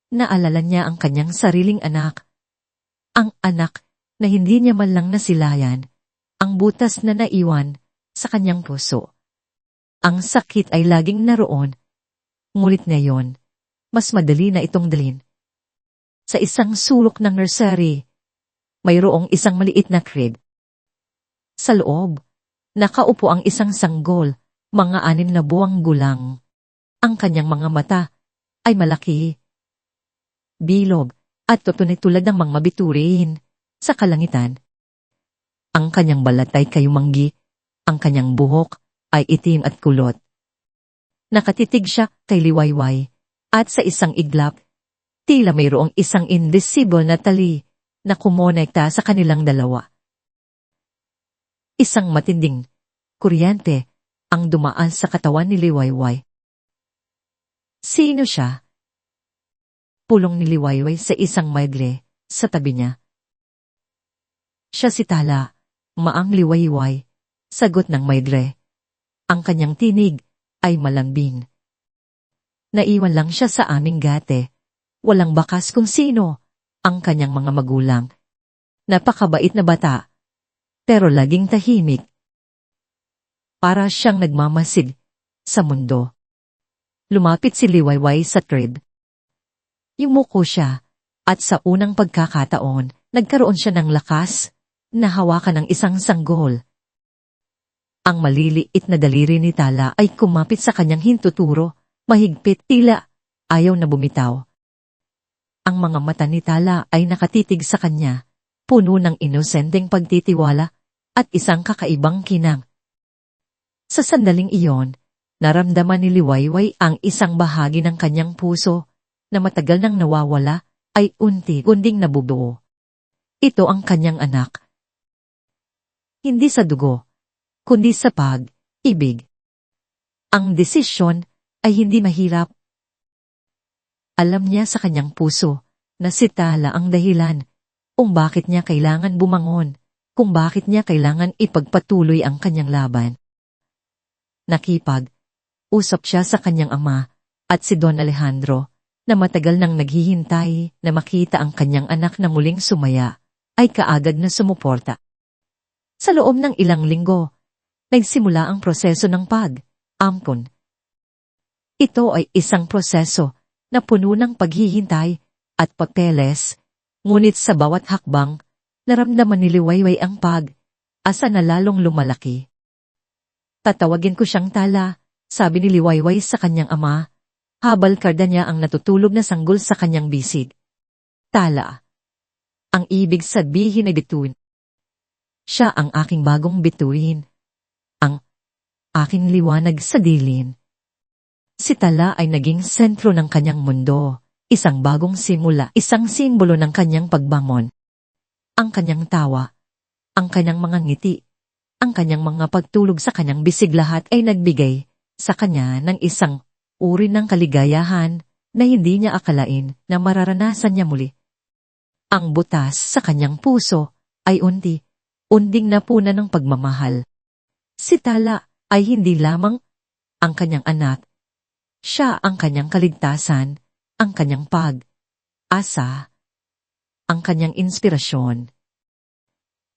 Naalala niya ang kanyang sariling anak. Ang anak na hindi niya man lang nasilayan, ang butas na naiwan sa kanyang puso. Ang sakit ay laging naroon, ngunit ngayon, mas madali na itong dalhin. Sa isang sulok ng nursery, mayroong isang maliit na crib. Sa loob, nakaupo ang isang sanggol, mga 6 na buwang gulang. Ang kanyang mga mata ay malaki, bilog, at tutunay tulad ng mga bituin sa kalangitan. Ang kanyang balat ay kayumanggi, ang kanyang buhok ay itim at kulot. Nakatitig siya kay Liwayway, at sa isang iglap, tila mayroong isang invisible na tali na kumonekta sa kanilang dalawa. Isang matinding kuryente ang dumaan sa katawan ni Liwayway. Sino siya? Pulong ni Liwayway sa isang maigre sa tabi niya. Siya si Tala, maang Liwayway, sagot ng maigre. Ang kanyang tinig ay malambing. Naiwan lang siya sa aming gate. Walang bakas kung sino ang kanyang mga magulang. Napakabait na bata, pero laging tahimik. Para siyang nagmamasid sa mundo. Lumapit si Liwayway sa crib. Yumuko siya, at sa unang pagkakataon, nagkaroon siya ng lakas na hawakan ng isang sanggol. Ang maliliit na daliri ni Tala ay kumapit sa kanyang hintuturo, mahigpit, tila ayaw na bumitaw. Ang mga mata ni Tala ay nakatitig sa kanya, puno ng inosenteng pagtitiwala at isang kakaibang kinang. Sa sandaling iyon, naramdaman ni Liwayway ang isang bahagi ng kanyang puso na matagal nang nawawala ay unti-unting nabubuo. Ito ang kanyang anak. Hindi sa dugo, kundi sa pag-ibig. Ang desisyon ay hindi mahirap. Alam niya sa kanyang puso na si Tala ang dahilan kung bakit niya kailangan bumangon, kung bakit niya kailangan ipagpatuloy ang kanyang laban. Nakipag-usap siya sa kanyang ama at si Don Alejandro na matagal nang naghihintay na makita ang kanyang anak na muling sumaya, ay kaagad na sumuporta. Sa loob ng ilang linggo, nagsimula ang proseso ng pag-ampon. Ito ay isang proseso na puno ng paghihintay at papeles, ngunit sa bawat hakbang, naramdaman ni Liwayway ang pag-asa na lalong lumalaki. Tatawagin ko siyang Tala, sabi ni Liwayway sa kanyang ama, habal karda niya ang natutulog na sanggol sa kanyang bisig. Tala. Ang ibig sabihin ay bituin. Siya ang aking bagong bituin. Ang aking liwanag sa dilim. Si Tala ay naging sentro ng kanyang mundo, isang bagong simula, isang simbolo ng kanyang pagbangon. Ang kanyang tawa, ang kanyang mga ngiti, ang kanyang mga pagtulog sa kanyang bisig, lahat ay nagbigay sa kanya ng isang uri ng kaligayahan na hindi niya akalain na mararanasan niya muli. Ang butas sa kanyang puso ay unting napunan ng pagmamahal. Si Tala ay hindi lamang ang kanyang anak, siya ang kanyang kaligtasan, ang kanyang pag-asa. ang kanyang inspirasyon.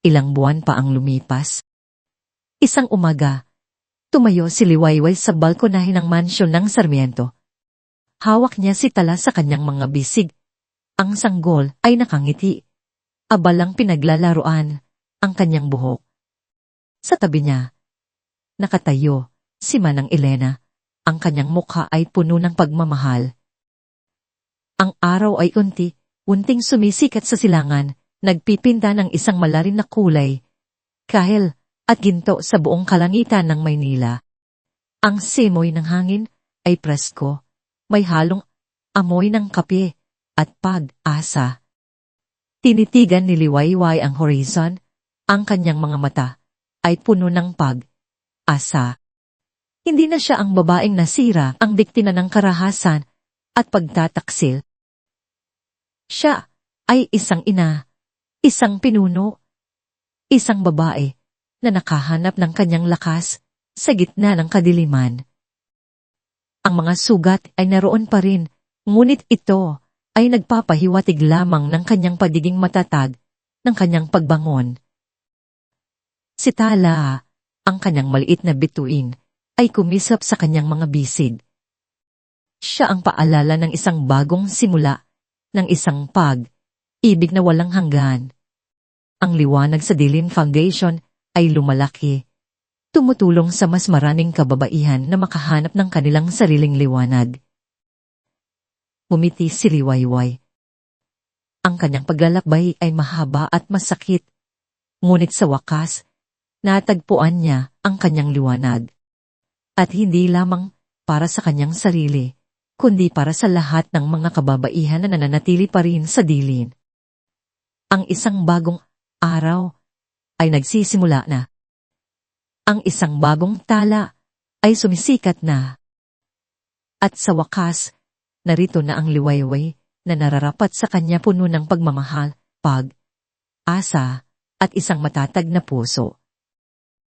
Ilang buwan pa ang lumipas. Isang umaga, tumayo si Liwayway sa balkonahe ng mansyon ng Sarmiento. Hawak niya si Tala sa kanyang mga bisig. Ang sanggol ay nakangiti. Abalang pinaglalaruan ang kanyang buhok. Sa tabi niya, nakatayo si Manang Elena. Ang kanyang mukha ay puno ng pagmamahal. Ang araw ay unting sumisikat sa silangan, nagpipinta ng isang malalim na kulay, kahel at ginto sa buong kalangitan ng Maynila. Ang simoy ng hangin ay presko, may halong amoy ng kape at pag-asa. Tinitigan ni Liwayway ang horizon, ang kanyang mga mata ay puno ng pag-asa. Hindi na siya ang babaeng nasira, ang biktima ng karahasan at pagtataksil. Siya ay isang ina, isang pinuno, isang babae na nakahanap ng kanyang lakas sa gitna ng kadiliman. Ang mga sugat ay naroon pa rin, ngunit ito ay nagpapahiwatig lamang ng kanyang pagiging matatag, ng kanyang pagbangon. Si Tala, ang kanyang maliit na bituin, ay kumisap sa kanyang mga bisig. Siya ang paalala ng isang bagong simula, ng isang pag-ibig na walang hanggan. Ang liwanag sa dilim foundation ay lumalaki, tumutulong sa mas maraming kababaihan na makahanap ng kanilang sariling liwanag. Umiti si Liwayway. Ang kanyang paglalakbay ay mahaba at masakit, ngunit sa wakas, natagpuan niya ang kanyang liwanag. At hindi lamang para sa kanyang sarili, kundi para sa lahat ng mga kababaihan na nananatili pa rin sa dilim. Ang isang bagong araw ay nagsisimula na. Ang isang bagong tala ay sumisikat na. At sa wakas, narito na ang Liwayway na nararapat sa kanya puno ng pag-asa at isang matatag na puso.